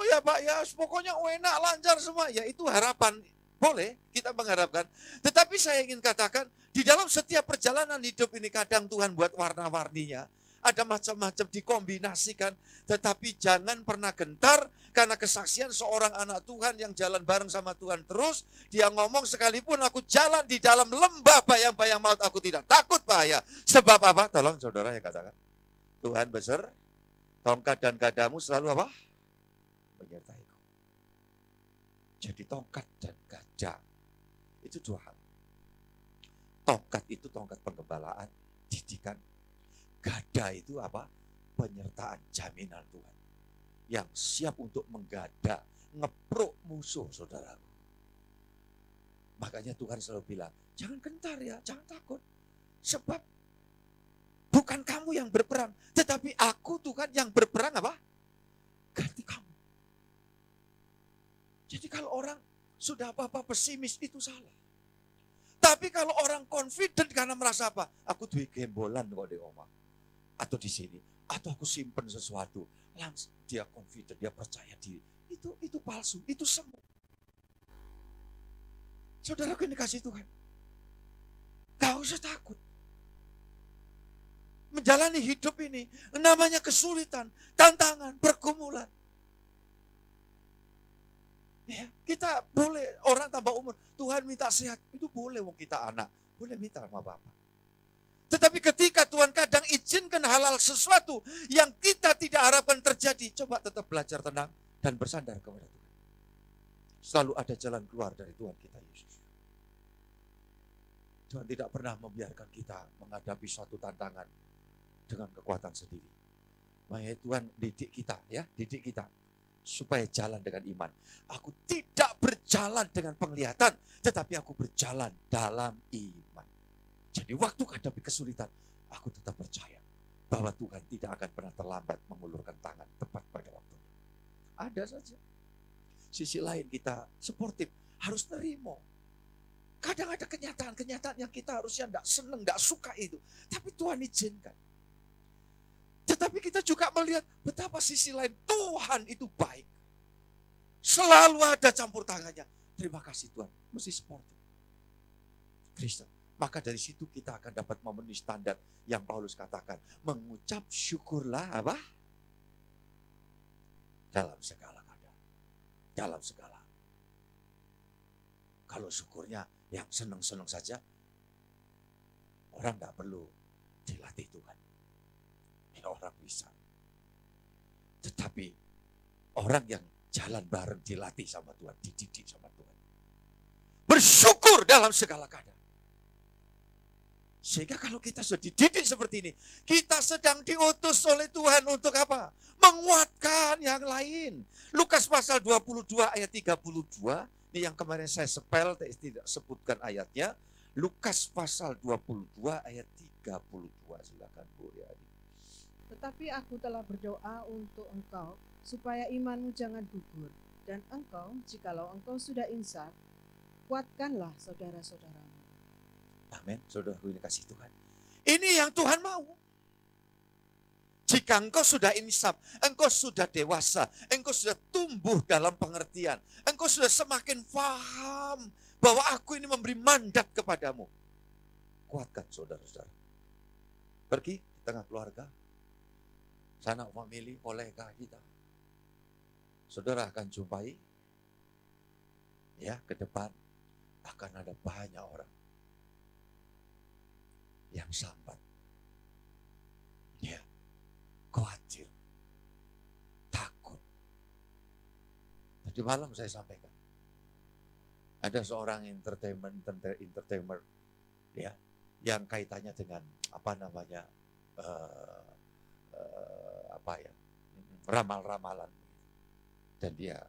ya Pak, ya pokoknya enak, lancar semua. Ya itu harapan. Boleh kita mengharapkan, tetapi saya ingin katakan, di dalam setiap perjalanan hidup ini kadang Tuhan buat warna-warninya, ada macam-macam dikombinasikan, tetapi jangan pernah gentar karena kesaksian seorang anak Tuhan yang jalan bareng sama Tuhan terus, dia ngomong sekalipun aku jalan di dalam lembah bayang-bayang maut, aku tidak takut bahaya. Sebab apa? Tolong saudara yang katakan, Tuhan besar, tongkat dan gadamu selalu apa? Menyertai. Jadi tongkat dan gajah itu dua hal. Tongkat itu tongkat penggembalaan, didikan. Gada itu apa? Penyertaan, jaminan Tuhan. Yang siap untuk menggada, ngepruk musuh, saudaraku. Makanya Tuhan selalu bilang, jangan gentar ya, jangan takut. Sebab bukan kamu yang berperang, tetapi aku Tuhan yang berperang apa? Ganti kamu. Jadi kalau orang sudah apa-apa pesimis itu salah. Tapi kalau orang confident karena merasa apa? Aku duwe gembolan kok di omah. Atau di sini. Atau aku simpen sesuatu. Langsung dia confident, dia percaya diri. Itu palsu, itu semu. Saudaraku ini kasih Tuhan. Gak usah takut. Menjalani hidup ini namanya kesulitan, tantangan, pergumulan. Ya, kita boleh, orang tambah umur, Tuhan minta sehat, itu boleh, wong kita anak, boleh minta sama Bapak. Tetapi ketika Tuhan kadang izinkan halal sesuatu yang kita tidak harapkan terjadi, coba tetap belajar tenang dan bersandar kepada Tuhan. Selalu ada jalan keluar dari Tuhan kita Yesus. Tuhan tidak pernah membiarkan kita menghadapi suatu tantangan dengan kekuatan sendiri. Makanya Tuhan didik kita, ya, didik kita supaya jalan dengan iman. Aku tidak berjalan dengan penglihatan, tetapi aku berjalan dalam iman. Jadi waktu menghadapi kesulitan, aku tetap percaya bahwa Tuhan tidak akan pernah terlambat mengulurkan tangan tepat pada waktunya. Ada saja. Sisi lain kita sportif, harus terima. Kadang ada kenyataan-kenyataan yang kita harusnya tidak senang, tidak suka itu. Tapi Tuhan izinkan. Tetapi kita juga melihat betapa sisi lain Tuhan itu baik. Selalu ada campur tangannya. Terima kasih Tuhan. Mesti sportif. Kristen. Maka dari situ kita akan dapat memenuhi standar yang Paulus katakan. Mengucap syukurlah apa? Dalam segala keadaan. Dalam segala. Kalau syukurnya yang senang-senang saja, orang tidak perlu dilatih Tuhan. Orang bisa. Tetapi orang yang jalan bareng dilatih sama Tuhan, dididik sama Tuhan. Bersyukur dalam segala keadaan. Sehingga kalau kita sudah dididik seperti ini, kita sedang diutus oleh Tuhan untuk apa? Menguatkan yang lain. Lukas pasal 22 ayat 32, ini yang kemarin saya sepel, tidak sebutkan ayatnya. Lukas pasal 22 ayat 32, silakan Bu ya. Tetapi aku telah berdoa untuk engkau, supaya imanmu jangan gugur. Dan engkau, jikalau engkau sudah insaf, kuatkanlah saudara-saudaramu. Amin, saudaraku ini kasih Tuhan. Ini yang Tuhan mau. Jika engkau sudah insaf, engkau sudah dewasa, engkau sudah tumbuh dalam pengertian, engkau sudah semakin paham bahwa aku ini memberi mandat kepadamu. Kuatkan saudara-saudara. Pergi di tengah keluarga, sanak famili, kolega kita. Saudara akan jumpai, ya, ke depan akan ada banyak orang yang sambat, ya, khawatir, takut. Tadi malam saya sampaikan, ada seorang entertainer, ya, yang kaitannya dengan apa namanya, ramal-ramalan, dan dia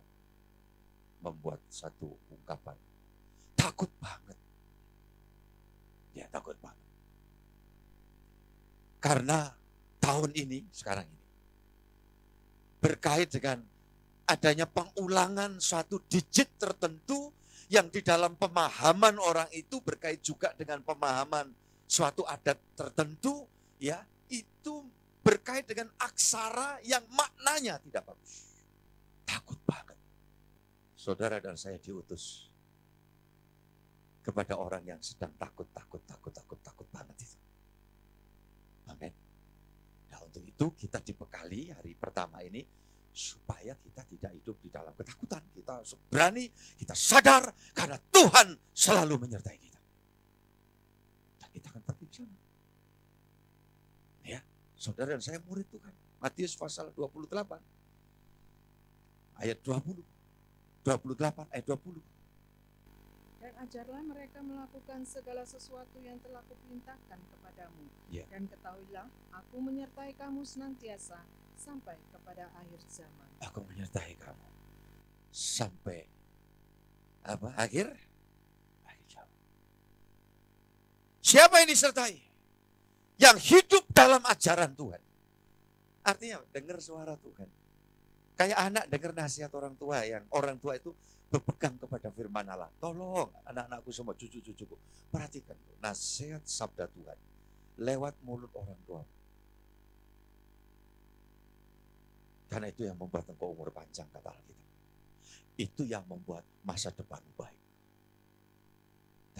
membuat satu ungkapan, takut banget, dia takut banget, karena tahun ini, sekarang ini, berkait dengan adanya pengulangan suatu digit tertentu yang di dalam pemahaman orang itu berkait juga dengan pemahaman suatu adat tertentu, ya, itu berkait dengan aksara yang maknanya tidak bagus. Takut banget. Saudara dan saya diutus kepada orang yang sedang takut banget itu. Amin. Nah, untuk itu kita dibekali hari pertama ini supaya kita tidak hidup di dalam ketakutan. Kita berani, kita sadar karena Tuhan selalu menyertai kita. Dan kita akan pergi ke sana. Ya, saudara dan saya murid Tuhan. Matius pasal 28 ayat 20. 28 ayat 20. Dan ajarlah mereka melakukan segala sesuatu yang telah kuperintahkan kepadamu. Ya. Dan ketahuilah, aku menyertai kamu senantiasa sampai kepada akhir zaman. Aku menyertai kamu sampai apa? Akhir zaman. Siapa yang disertai? Yang hidup dalam ajaran Tuhan. Artinya dengar suara Tuhan. Kayak anak dengar nasihat orang tua, yang orang tua itu berpegang kepada firman Allah. Tolong anak-anakku semua, cucu-cucuku, perhatikan nasihat sabda Tuhan lewat mulut orang tua. Karena itu yang membuat engkau umur panjang, kata Alkitab. Itu yang membuat masa depan baik.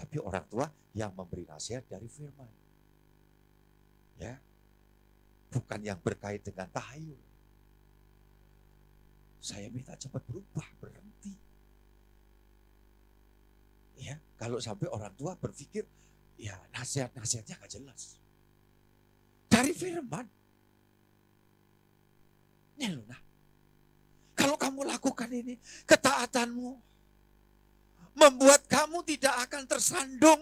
Tapi orang tua yang memberi nasihat dari firman. Ya. Bukan yang berkait dengan tahayul. Saya minta cepat berubah, berhenti. Ya, kalau sampai orang tua berpikir, ya nasihat-nasihatnya gak jelas. Dari firman. Ini loh, nah. Kalau kamu lakukan ini, ketaatanmu membuat kamu tidak akan tersandung.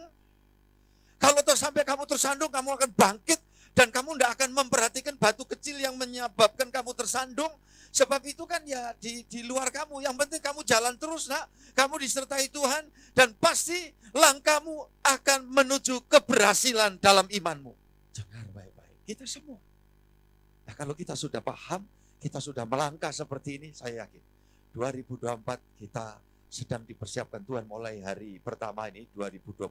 Kalau sampai kamu tersandung, kamu akan bangkit dan kamu tidak akan memperhatikan batu kecil yang menyebabkan kamu tersandung. Sebab itu kan ya di luar kamu. Yang penting kamu jalan terus, nak. Kamu disertai Tuhan dan pasti langkahmu akan menuju keberhasilan dalam imanmu. Dengar baik-baik. Kita semua. Nah, kalau kita sudah paham, kita sudah melangkah seperti ini, saya yakin 2024 kita sedang dipersiapkan Tuhan mulai hari pertama ini 2024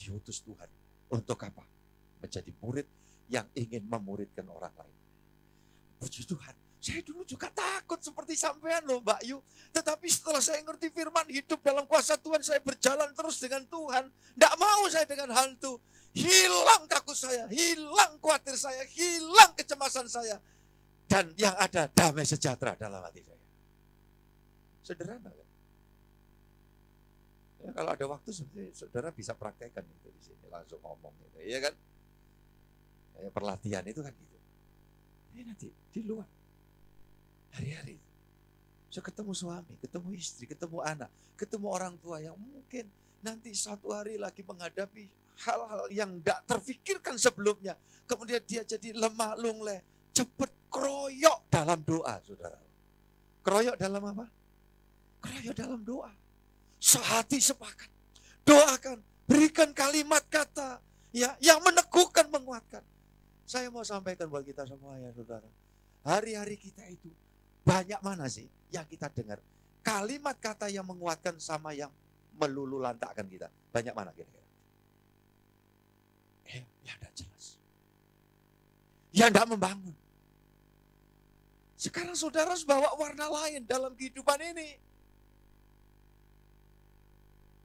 diutus Tuhan. Untuk apa? Menjadi murid yang ingin memuridkan orang lain. Puji Tuhan. Saya dulu juga takut seperti sampean loh Mbak Yu. Tetapi setelah saya ngerti firman, hidup dalam kuasa Tuhan, saya berjalan terus dengan Tuhan. Tidak mau saya dengan hal itu. Hilang takut saya, hilang khawatir saya, hilang kecemasan saya. Dan yang ada damai sejahtera dalam hati saya. Sederhana kan? Ya, kalau ada waktu saudara bisa praktekkan itu di sini, langsung ngomong gitu, ya kan? Ya, perlatihan itu kan gitu. Ini nanti di luar hari-hari saya ketemu suami, ketemu istri, ketemu anak, ketemu orang tua yang mungkin nanti suatu hari lagi menghadapi hal-hal yang tidak terfikirkan sebelumnya. Kemudian dia jadi lemah lunglai. Cepat keroyok dalam doa, saudara. Keroyok dalam apa? Keroyok dalam doa. Sehati sepakat. Doakan, berikan kalimat kata ya yang meneguhkan, menguatkan. Saya mau sampaikan buat kita semua ya saudara. Hari-hari kita itu banyak mana sih yang kita dengar? Kalimat kata yang menguatkan sama yang melulu lantakkan kita. Banyak mana kira-kira? Ya tidak jelas. Yang tidak membangun. Sekarang saudara harus bawa warna lain dalam kehidupan ini.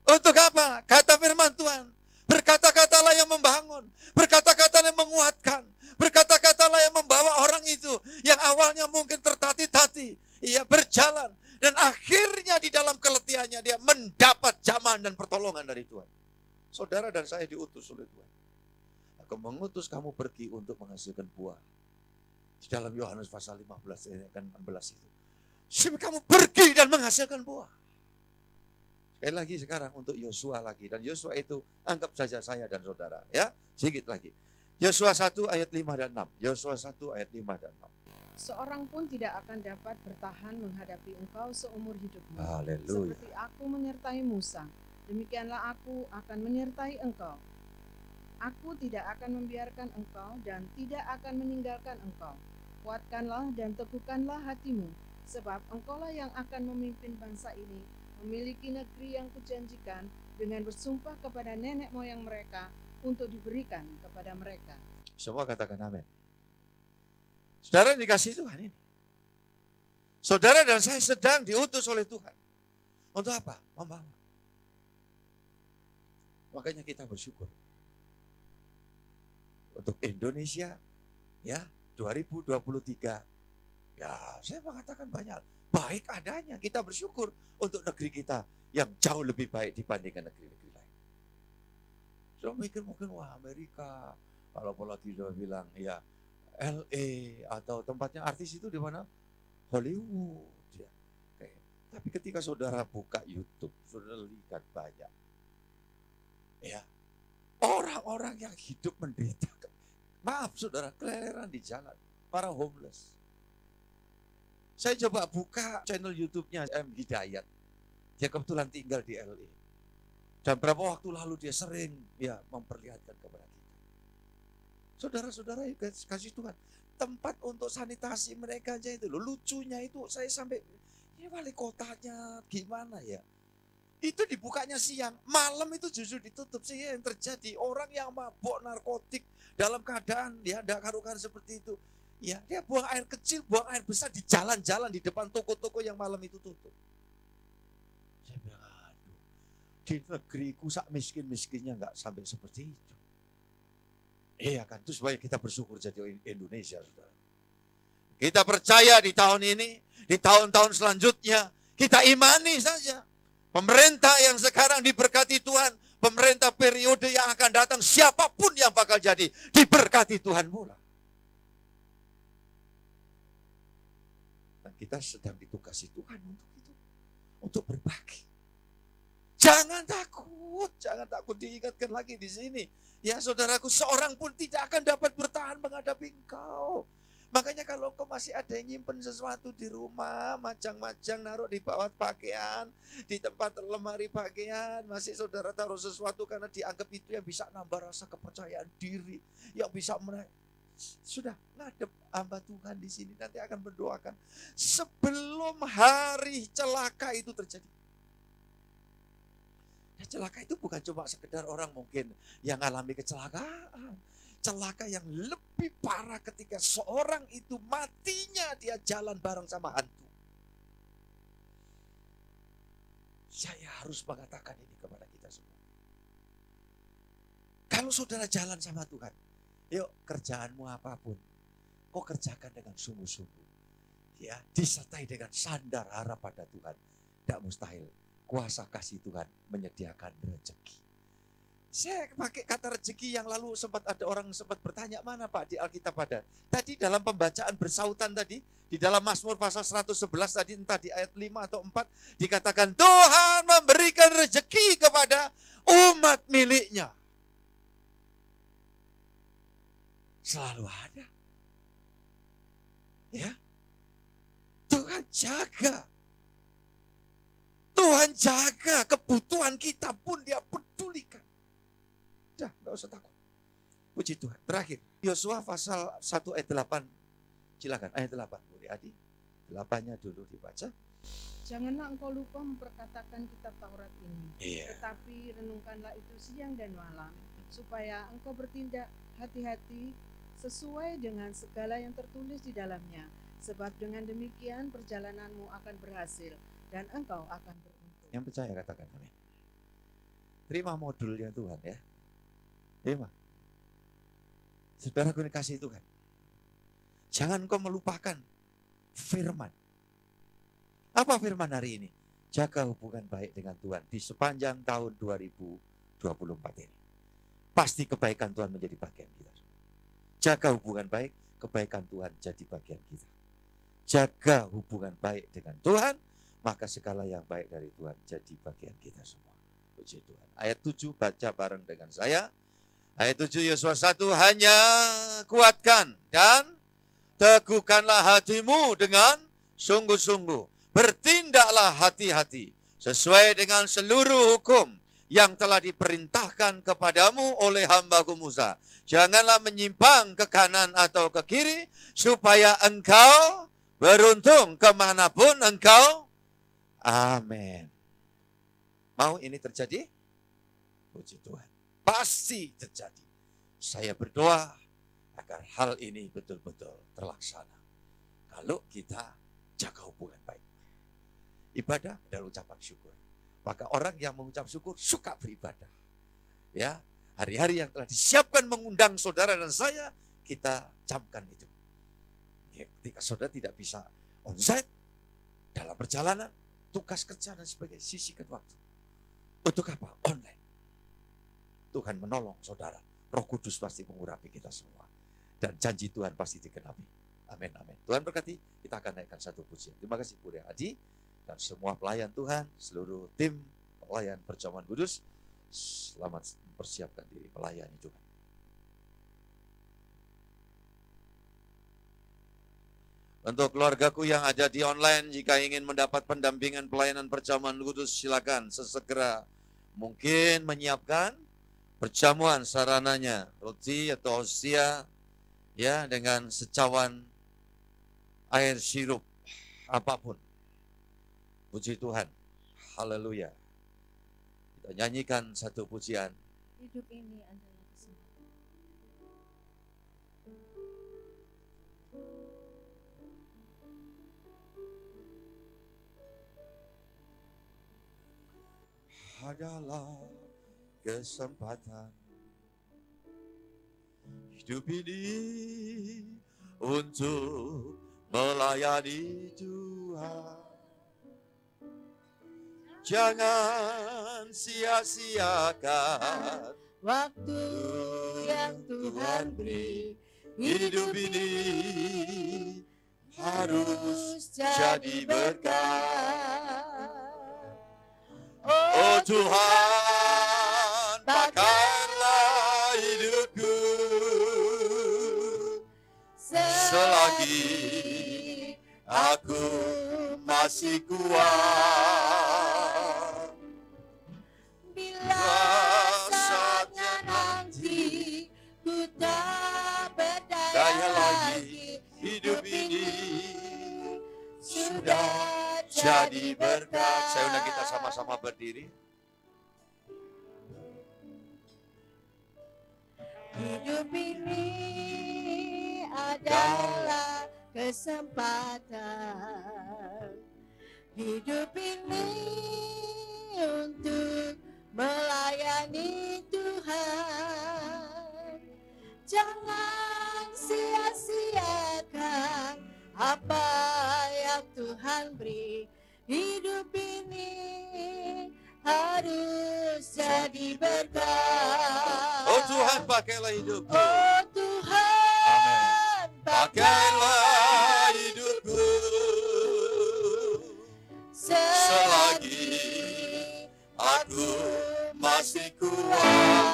Untuk apa? Kata firman Tuhan. Berkata-katalah yang membangun. Berkata-katalah yang menguatkan. Berkata-katalah yang membawa orang itu. Yang awalnya mungkin tertati-tati. Ia berjalan. Dan akhirnya di dalam keletihannya dia mendapat jamahan dan pertolongan dari Tuhan. Saudara dan saya diutus oleh Tuhan. Aku mengutus kamu pergi untuk menghasilkan buah. Di dalam Yohanes pasal 15 ayat 16 itu. Sebab kamu pergi dan menghasilkan buah. Sekali lagi sekarang untuk Yosua lagi. Dan Yosua itu anggap saja saya dan saudara. Ya, sedikit lagi. Yosua 1 ayat 5 dan 6. Yosua 1 ayat 5 dan 6. Seorang pun tidak akan dapat bertahan menghadapi engkau seumur hidupmu. Haleluya. Seperti aku menyertai Musa, demikianlah aku akan menyertai engkau. Aku tidak akan membiarkan engkau dan tidak akan meninggalkan engkau. Kuatkanlah dan teguhkanlah hatimu, sebab engkaulah yang akan memimpin bangsa ini, memiliki negeri yang kujanjikan dengan bersumpah kepada nenek moyang mereka untuk diberikan kepada mereka. Semua katakan amin. Saudara dikasih Tuhan ini. Saudara dan saya sedang diutus oleh Tuhan. Untuk apa? Membawa. Makanya kita bersyukur. Untuk Indonesia, ya 2023, ya saya mengatakan banyak. Baik adanya, kita bersyukur untuk negeri kita yang jauh lebih baik dibandingkan negeri-negeri lain. Saya mikir mungkin, wah Amerika, kalau apalagi dia bilang, ya LA atau tempatnya artis itu di mana? Hollywood. Ya. Tapi ketika saudara buka YouTube, saudara lihat banyak. Ya, orang-orang yang hidup menderita. Maaf saudara, keleleran di jalan. Para homeless. Saya coba buka channel YouTube-nya M. Hidayat. Dia kebetulan tinggal di LA. Dan berapa waktu lalu dia sering ya memperlihatkan kepada kita. Saudara-saudara kasih Tuhan. Tempat untuk sanitasi mereka aja itu loh. Lucunya itu saya sampai, ini wali kotanya gimana ya. Itu dibukanya siang, malam itu justru ditutup. Sehingga yang terjadi, orang yang mabuk narkotik dalam keadaan ya tidak karuan seperti itu. Ya, dia buang air kecil, buang air besar di jalan-jalan di depan toko-toko yang malam itu tutup. Saya bilang, aduh, di negeriku sak miskin-miskinnya nggak sampai seperti itu. Iya kan, itu supaya kita bersyukur jadi Indonesia, saudara. Kita percaya di tahun ini, di tahun-tahun selanjutnya, kita imani saja Pemerintah yang sekarang diberkati Tuhan, pemerintah periode yang akan datang, siapapun yang bakal jadi, diberkati Tuhan pula. Dan kita sedang ditugasi Tuhan untuk itu, untuk berbagi. Jangan takut diingatkan lagi di sini. Ya saudaraku, seorang pun tidak akan dapat bertahan menghadapi engkau. Makanya kalau engkau masih ada yang nyimpen sesuatu di rumah, majang-majang naruh di bawah pakaian, di tempat lemari pakaian, masih saudara taruh sesuatu karena dianggap itu yang bisa nambah rasa kepercayaan diri, yang bisa sudah ngadep hamba Tuhan di sini nanti akan berdoakan sebelum hari celaka itu terjadi. Dan celaka itu bukan cuma sekedar orang mungkin yang alami kecelakaan. Celaka yang lebih parah ketika seorang itu matinya dia jalan bareng sama hantu. Saya harus mengatakan ini kepada kita semua. Kalau saudara jalan sama Tuhan, yuk kerjaanmu apapun, kau kerjakan dengan sungguh-sungguh. Ya, disertai dengan sandar harap pada Tuhan. Tidak mustahil. Kuasa kasih Tuhan menyediakan rezeki. Saya pakai kata rezeki yang lalu sempat ada orang sempat bertanya, mana Pak di Alkitab ada? Tadi dalam pembacaan bersautan tadi, di dalam Mazmur pasal 111 tadi, entah di ayat 5 atau 4, dikatakan Tuhan memberikan rezeki kepada umat miliknya. Selalu ada. Ya. Tuhan jaga. Tuhan jaga kebutuhan kita pun dia pedulikan. Udah, gak usah takut. Puji Tuhan. Terakhir, Yosua pasal 1 ayat 8. Silakan, ayat 8. Boleh Adi? 8-nya dulu dibaca. Janganlah engkau lupa memperkatakan kitab Taurat ini. Iya. Tetapi renungkanlah itu siang dan malam. Supaya engkau bertindak hati-hati sesuai dengan segala yang tertulis di dalamnya. Sebab dengan demikian perjalananmu akan berhasil. Dan engkau akan beruntung. Yang percaya katakan amin. Terima modulnya Tuhan ya. Terima. Saudara kasih Tuhan. Jangan kau melupakan firman. Apa firman hari ini? Jaga hubungan baik dengan Tuhan di sepanjang tahun 2024 ini. Pasti kebaikan Tuhan menjadi bagian kita. Jaga hubungan baik, kebaikan Tuhan jadi bagian kita. Jaga hubungan baik dengan Tuhan, maka segala yang baik dari Tuhan jadi bagian kita semua. Puji Tuhan. Ayat 7 baca bareng dengan saya. Ayat 7 Yosua 1, hanya kuatkan dan teguhkanlah hatimu dengan sungguh-sungguh. Bertindaklah hati-hati sesuai dengan seluruh hukum yang telah diperintahkan kepadamu oleh hambaku Musa. Janganlah menyimpang ke kanan atau ke kiri, supaya engkau beruntung kemanapun engkau. Amin. Mau ini terjadi? Puji Tuhan. Pasti terjadi. Saya berdoa agar hal ini betul-betul terlaksana. Kalau kita jaga hubungan baik. Ibadah adalah ucapan syukur. Maka orang yang mengucap syukur suka beribadah. Ya, hari-hari yang telah disiapkan mengundang saudara dan saya, kita camkan itu. Ya, ketika saudara tidak bisa onsite dalam perjalanan, tugas kerja dan sebagainya, sisihkan waktu. Untuk apa? Online. Tuhan menolong saudara. Roh Kudus pasti mengurapi kita semua. Dan janji Tuhan pasti digenapi. Amin, amin. Tuhan berkati, kita akan naikkan satu pujian. Terima kasih Puri Adi dan semua pelayan Tuhan, seluruh tim pelayan Perjamuan Kudus. Selamat mempersiapkan diri melayani Tuhan. Untuk keluargaku yang ada di online, jika ingin mendapat pendampingan pelayanan Perjamuan Kudus, silakan sesegera mungkin menyiapkan perjamuan sarananya, roti atau hostia, ya, dengan secawan air sirup apapun. Puji Tuhan, haleluya. Kita nyanyikan satu pujian. Hidup ini adalah kesempatan. Adalah kesempatan hidup ini untuk melayani Tuhan. Jangan sia-siakan waktu yang Tuhan beri. hidup ini harus jadi berkat. Oh Tuhan, pakailah hidupku selagi aku masih kuat. Bila saatnya nanti ku tak berdaya lagi, hidup ini sudah jadi berkat. Saya undang kita sama-sama berdiri. Hidup ini adalah kesempatan. Hidup ini untuk melayani Tuhan. Jangan sia-siakan apa yang Tuhan beri. Hidup ini harus jadi berkat. Oh Tuhan, pakailah hidupku. Oh Tuhan, Pakailah hidupku selagi aku masih kuat.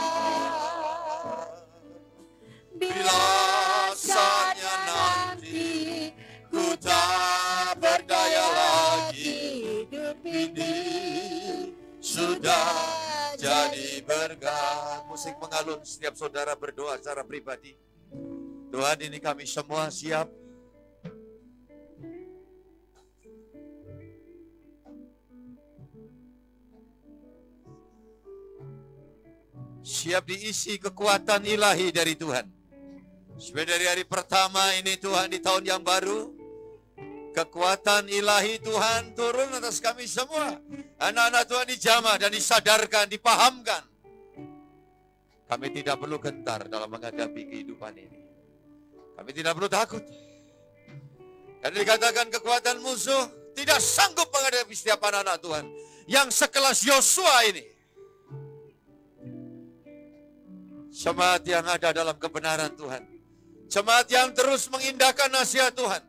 Bila saatnya nanti ku tak berdaya lagi, hidup ini sudah jadi berkat. Musik mengalun, setiap saudara berdoa secara pribadi. Tuhan, ini kami semua siap. Siap diisi kekuatan ilahi dari Tuhan. Supaya dari hari pertama ini Tuhan, di tahun yang baru, kekuatan ilahi Tuhan turun atas kami semua. Anak-anak Tuhan dijamah dan disadarkan, dipahamkan. Kami tidak perlu gentar dalam menghadapi kehidupan ini. Kami tidak perlu takut. Karena dikatakan kekuatan musuh tidak sanggup menghadapi setiap anak-anak Tuhan yang sekelas Yosua ini. Jemaat yang ada dalam kebenaran Tuhan. Jemaat yang terus mengindahkan nasihat Tuhan.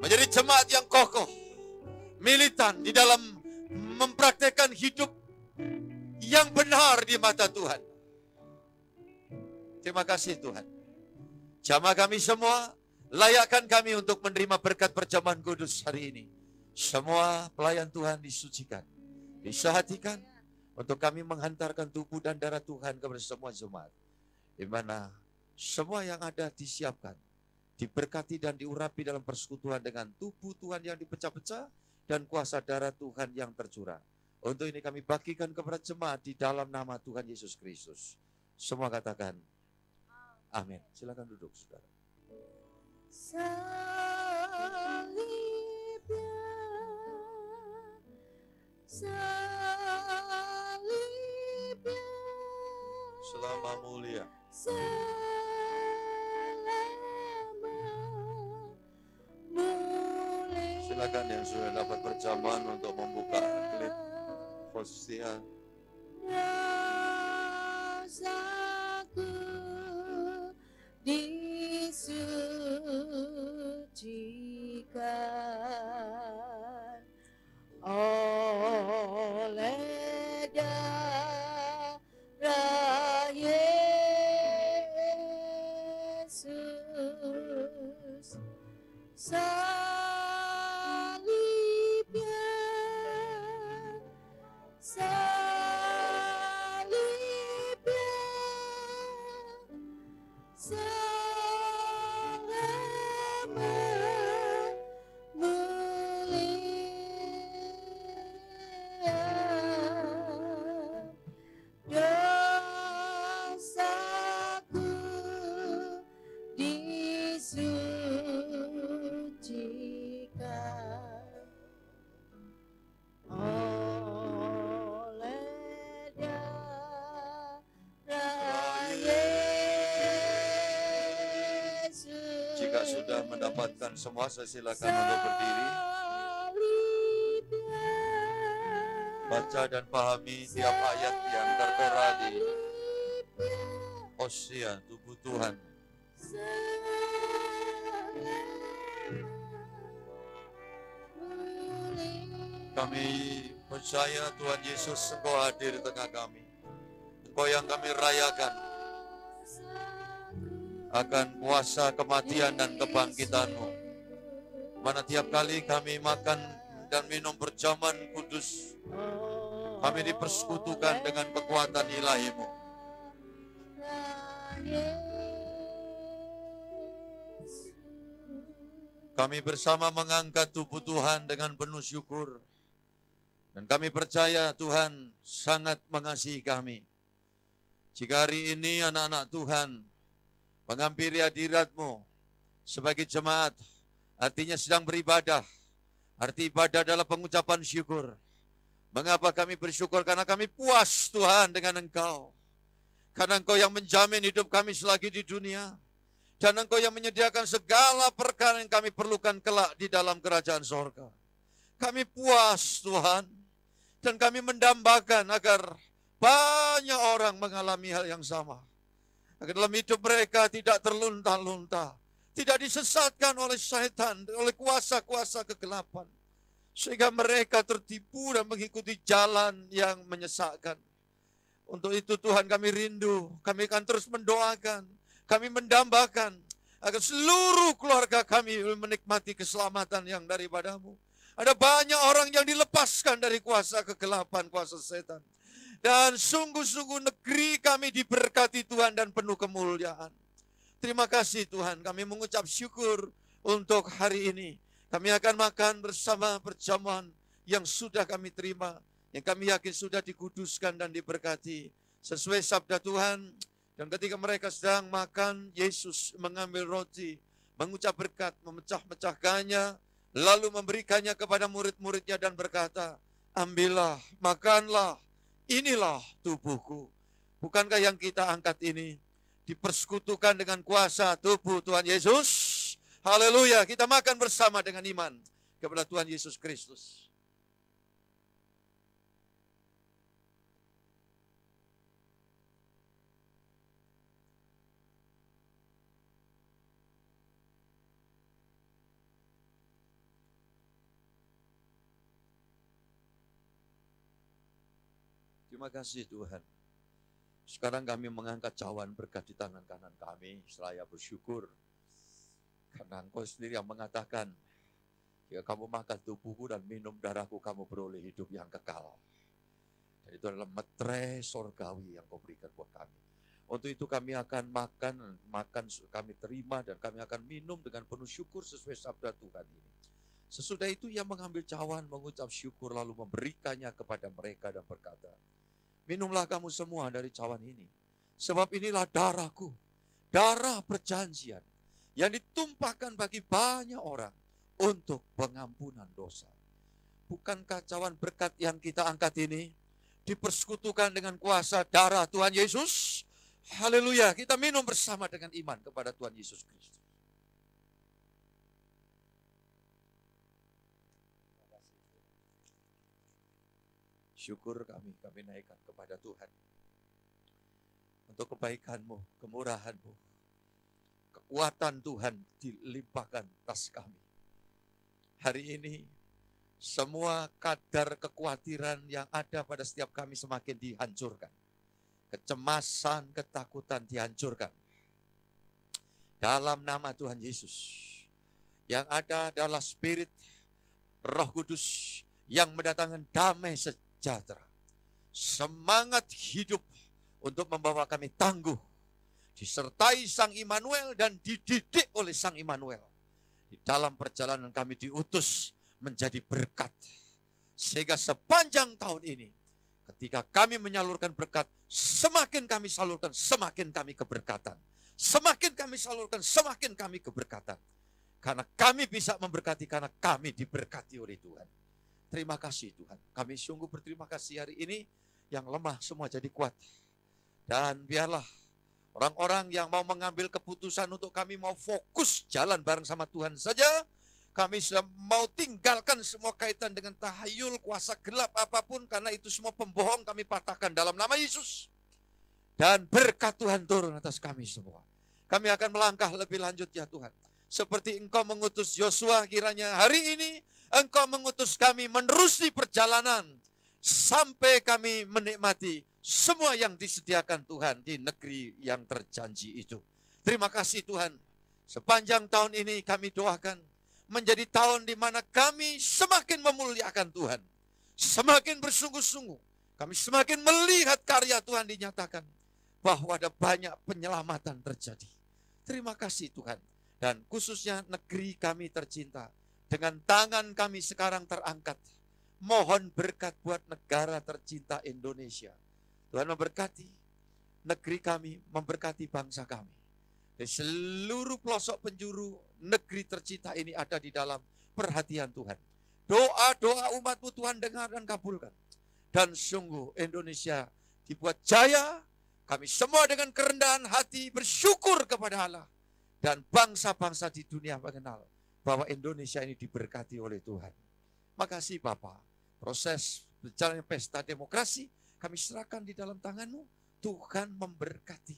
Menjadi jemaat yang kokoh, militan di dalam mempraktekkan hidup yang benar di mata Tuhan. Terima kasih Tuhan. Jamaah kami semua, layakkan kami untuk menerima berkat perjamuan kudus hari ini. Semua pelayan Tuhan disucikan, disehatikan, untuk kami menghantarkan tubuh dan darah Tuhan kepada semua jemaat. Di mana semua yang ada disiapkan, diberkati dan diurapi dalam persekutuan dengan tubuh Tuhan yang dipecah-pecah dan kuasa darah Tuhan yang tercurah. Untuk ini kami bagikan kepada jemaat di dalam nama Tuhan Yesus Kristus. Semua katakan amin. Silakan duduk, saudara. Salibnya Selama mulia. Silakan yang sudah dapat perjamuan untuk membuka klip hostia. Rasaku disucikan oleh darah Yesus. Salibnya, salibnya, selama mulia. Dosaku disucikan oleh darah Yesus. Jika sudah mendapatkan semua, saya silakan untuk berdiri. Baca dan pahami tiap ayat yang tertera di Hosea, tubuh Tuhan. Kami percaya Tuhan Yesus, Engkau hadir di tengah kami. Engkau yang kami rayakan akan kuasa kematian dan kebangkitan-Mu. Mana tiap kali kami makan dan minum berjaman kudus, kami dipersekutukan dengan kekuatan ilahi-Mu. Kami bersama mengangkat tubuh Tuhan dengan penuh syukur. Dan kami percaya Tuhan sangat mengasihi kami. Jika hari ini anak-anak Tuhan menghampiri hadirat-Mu sebagai jemaat, artinya sedang beribadah. Arti ibadah adalah pengucapan syukur. Mengapa kami bersyukur? Karena kami puas Tuhan dengan Engkau. Karena Engkau yang menjamin hidup kami selagi di dunia. Dan Engkau yang menyediakan segala perkara yang kami perlukan kelak di dalam kerajaan sorga. Kami puas Tuhan. Dan kami mendambakan agar banyak orang mengalami hal yang sama. Agar dalam hidup mereka tidak terlunta-lunta. Tidak disesatkan oleh syaitan, oleh kuasa-kuasa kegelapan. Sehingga mereka tertipu dan mengikuti jalan yang menyesatkan. Untuk itu Tuhan kami rindu, kami akan terus mendoakan, kami mendambakan agar seluruh keluarga kami menikmati keselamatan yang daripada-Mu. Ada banyak orang yang dilepaskan dari kuasa kegelapan, kuasa setan. Dan sungguh-sungguh negeri kami diberkati Tuhan dan penuh kemuliaan. Terima kasih Tuhan, kami mengucap syukur untuk hari ini. Kami akan makan bersama perjamuan yang sudah kami terima, yang kami yakin sudah dikuduskan dan diberkati sesuai sabda Tuhan. Dan ketika mereka sedang makan, Yesus mengambil roti, mengucap berkat, memecah-mecahkannya, lalu memberikannya kepada murid-muridnya dan berkata, ambillah, makanlah, inilah tubuhku. Bukankah yang kita angkat ini dipersekutukan dengan kuasa tubuh Tuhan Yesus? Haleluya, kita makan bersama dengan iman kepada Tuhan Yesus Kristus. Terima kasih Tuhan. Sekarang kami mengangkat cawan berkat di tangan kanan kami, seraya bersyukur. Karena Engkau sendiri yang mengatakan, jika kamu makan tubuhku dan minum darahku, kamu beroleh hidup yang kekal. Dan itu adalah meterai sorgawi yang Kau berikan buat kami. Untuk itu kami akan makan kami terima dan kami akan minum dengan penuh syukur sesuai sabda Tuhan ini. Sesudah itu ia mengambil cawan, mengucap syukur, lalu memberikannya kepada mereka dan berkata, minumlah kamu semua dari cawan ini, sebab inilah darahku, darah perjanjian, yang ditumpahkan bagi banyak orang untuk pengampunan dosa. Bukankah cawan berkat yang kita angkat ini dipersekutukan dengan kuasa darah Tuhan Yesus? Haleluya, kita minum bersama dengan iman kepada Tuhan Yesus Kristus. Syukur kami naikkan kepada Tuhan. Untuk kebaikan-Mu, kemurahan-Mu, kekuatan Tuhan dilimpahkan atas kami. Hari ini, semua kadar kekhawatiran yang ada pada setiap kami semakin dihancurkan. Kecemasan, ketakutan dihancurkan. Dalam nama Tuhan Yesus. Yang ada adalah Spirit, Roh Kudus yang mendatangkan damai sejahtera. Semangat hidup untuk membawa kami tangguh. Disertai Sang Immanuel dan dididik oleh Sang Immanuel. Di dalam perjalanan kami diutus menjadi berkat. Sehingga sepanjang tahun ini, ketika kami menyalurkan berkat, semakin kami salurkan, semakin kami keberkatan. Semakin kami salurkan, semakin kami keberkatan. Karena kami bisa memberkati, karena kami diberkati oleh Tuhan. Terima kasih Tuhan. Kami sungguh berterima kasih hari ini, yang lemah semua jadi kuat. Dan biarlah orang-orang yang mau mengambil keputusan untuk kami mau fokus jalan bareng sama Tuhan saja, Kami sudah mau tinggalkan semua kaitan dengan tahayul, kuasa gelap apapun, karena itu semua pembohong kami patahkan dalam nama Yesus. Dan berkat Tuhan turun atas kami semua. Kami akan melangkah lebih lanjut ya Tuhan. Seperti Engkau mengutus Yosua, kiranya hari ini Engkau mengutus kami menerusi perjalanan sampai kami menikmati semua yang disediakan Tuhan di negeri yang terjanji itu. Terima kasih Tuhan. Sepanjang tahun ini kami doakan menjadi tahun di mana kami semakin memuliakan Tuhan. Semakin bersungguh-sungguh. Kami semakin melihat karya Tuhan dinyatakan. Bahwa ada banyak penyelamatan terjadi. Terima kasih Tuhan. Dan khususnya negeri kami tercinta. Dengan tangan kami sekarang terangkat. Mohon berkat buat negara tercinta Indonesia. Tuhan memberkati negeri kami, memberkati bangsa kami. Di seluruh pelosok penjuru negeri tercinta ini ada di dalam perhatian Tuhan. Doa-doa umat-Mu Tuhan dengar dan kabulkan. Dan sungguh Indonesia dibuat jaya. Kami semua dengan kerendahan hati bersyukur kepada Allah. Dan bangsa-bangsa di dunia mengenal bahwa Indonesia ini diberkati oleh Tuhan. Makasih Bapak. Proses berjalannya pesta demokrasi kami serahkan di dalam tangan-Mu. Tuhan memberkati.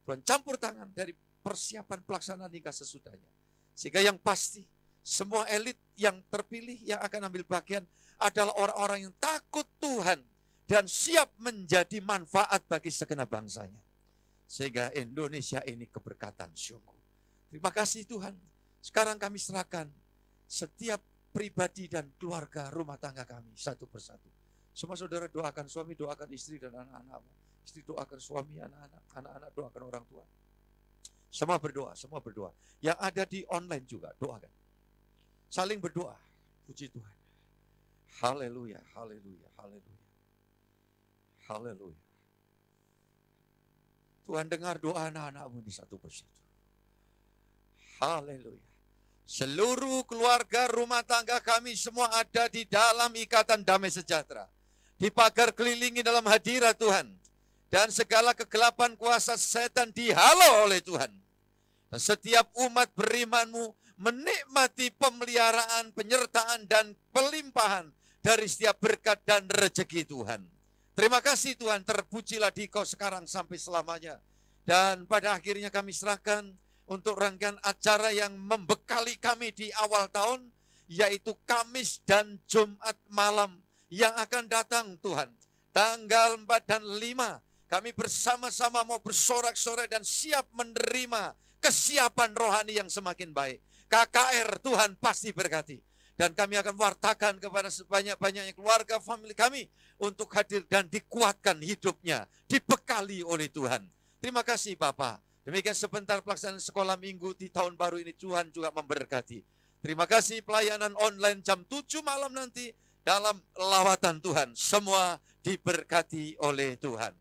Tuhan campur tangan dari persiapan pelaksanaan hingga sesudahnya. Sehingga yang pasti, semua elit yang terpilih yang akan ambil bagian adalah orang-orang yang takut Tuhan dan siap menjadi manfaat bagi segenap bangsanya. Sehingga Indonesia ini keberkatan sungguh. Terima kasih Tuhan. Sekarang kami serahkan setiap pribadi dan keluarga rumah tangga kami satu persatu. Semua saudara doakan suami, doakan istri dan anak-anakmu. Istri doakan suami, anak-anak. Anak-anak doakan orang tua. Semua berdoa, semua berdoa. Yang ada di online juga, doakan. Saling berdoa. Puji Tuhan. Haleluya, haleluya, haleluya. Haleluya. Tuhan dengar doa anak-anakmu ini satu persatu. Haleluya. Seluruh keluarga rumah tangga kami semua ada di dalam ikatan damai sejahtera. Dipagar kelilingi dalam hadirat Tuhan. Dan segala kegelapan kuasa setan dihalau oleh Tuhan. Dan setiap umat beriman-Mu menikmati pemeliharaan, penyertaan, dan pelimpahan dari setiap berkat dan rezeki Tuhan. Terima kasih Tuhan, terpujilah Dikau sekarang sampai selamanya. Dan pada akhirnya kami serahkan untuk rangkaian acara yang membekali kami di awal tahun, yaitu Kamis dan Jumat malam yang akan datang Tuhan. Tanggal 4 dan 5, kami bersama-sama mau bersorak-sorai dan siap menerima kesiapan rohani yang semakin baik. KKR Tuhan pasti berkati. Dan kami akan wartakan kepada sebanyak-banyaknya keluarga, famili kami untuk hadir dan dikuatkan hidupnya, dibekali oleh Tuhan. Terima kasih Bapak. Demikian sebentar pelaksanaan sekolah minggu di tahun baru ini Tuhan juga memberkati. Terima kasih pelayanan online jam 7 malam nanti dalam lawatan Tuhan. Semua diberkati oleh Tuhan.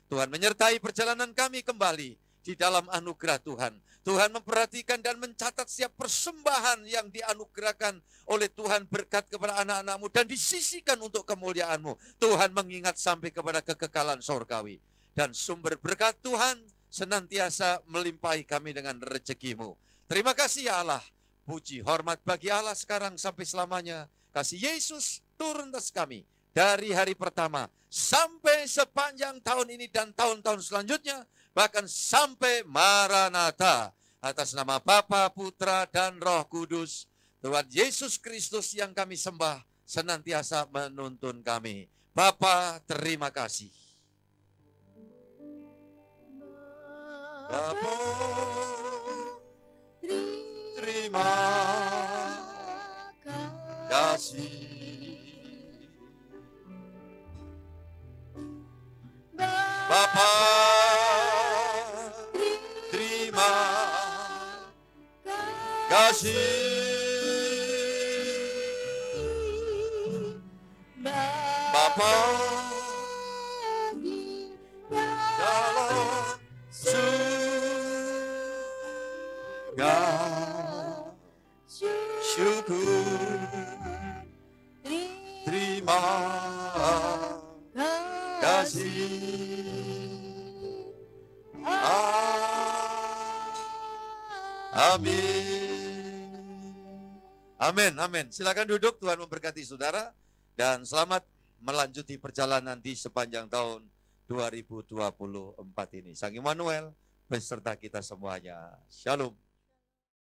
Tuhan menyertai perjalanan kami kembali di dalam anugerah Tuhan. Tuhan memperhatikan dan mencatat setiap persembahan yang dianugerahkan oleh Tuhan berkat kepada anak-anak-Mu dan disisihkan untuk kemuliaan-Mu. Tuhan mengingat sampai kepada kekekalan sorgawi. Dan sumber berkat Tuhan senantiasa melimpahi kami dengan rezeki-Mu. Terima kasih ya Allah. Puji hormat bagi Allah sekarang sampai selamanya. Kasih Yesus turun atas kami dari hari pertama sampai sepanjang tahun ini dan tahun-tahun selanjutnya. Bahkan sampai Maranatha. Atas nama Bapa, Putra, dan Roh Kudus. Tuhan Yesus Kristus yang kami sembah senantiasa menuntun kami. Bapa, terima kasih. Bapa, terima kasih. Bapa, terima kasih. Bapa, dalam surga, syukur, terima kasih. Amin. Amin, amin. Silakan duduk, Tuhan memberkati saudara. Dan selamat melanjuti perjalanan di sepanjang tahun 2024 ini. Sang Immanuel beserta kita semuanya. Shalom.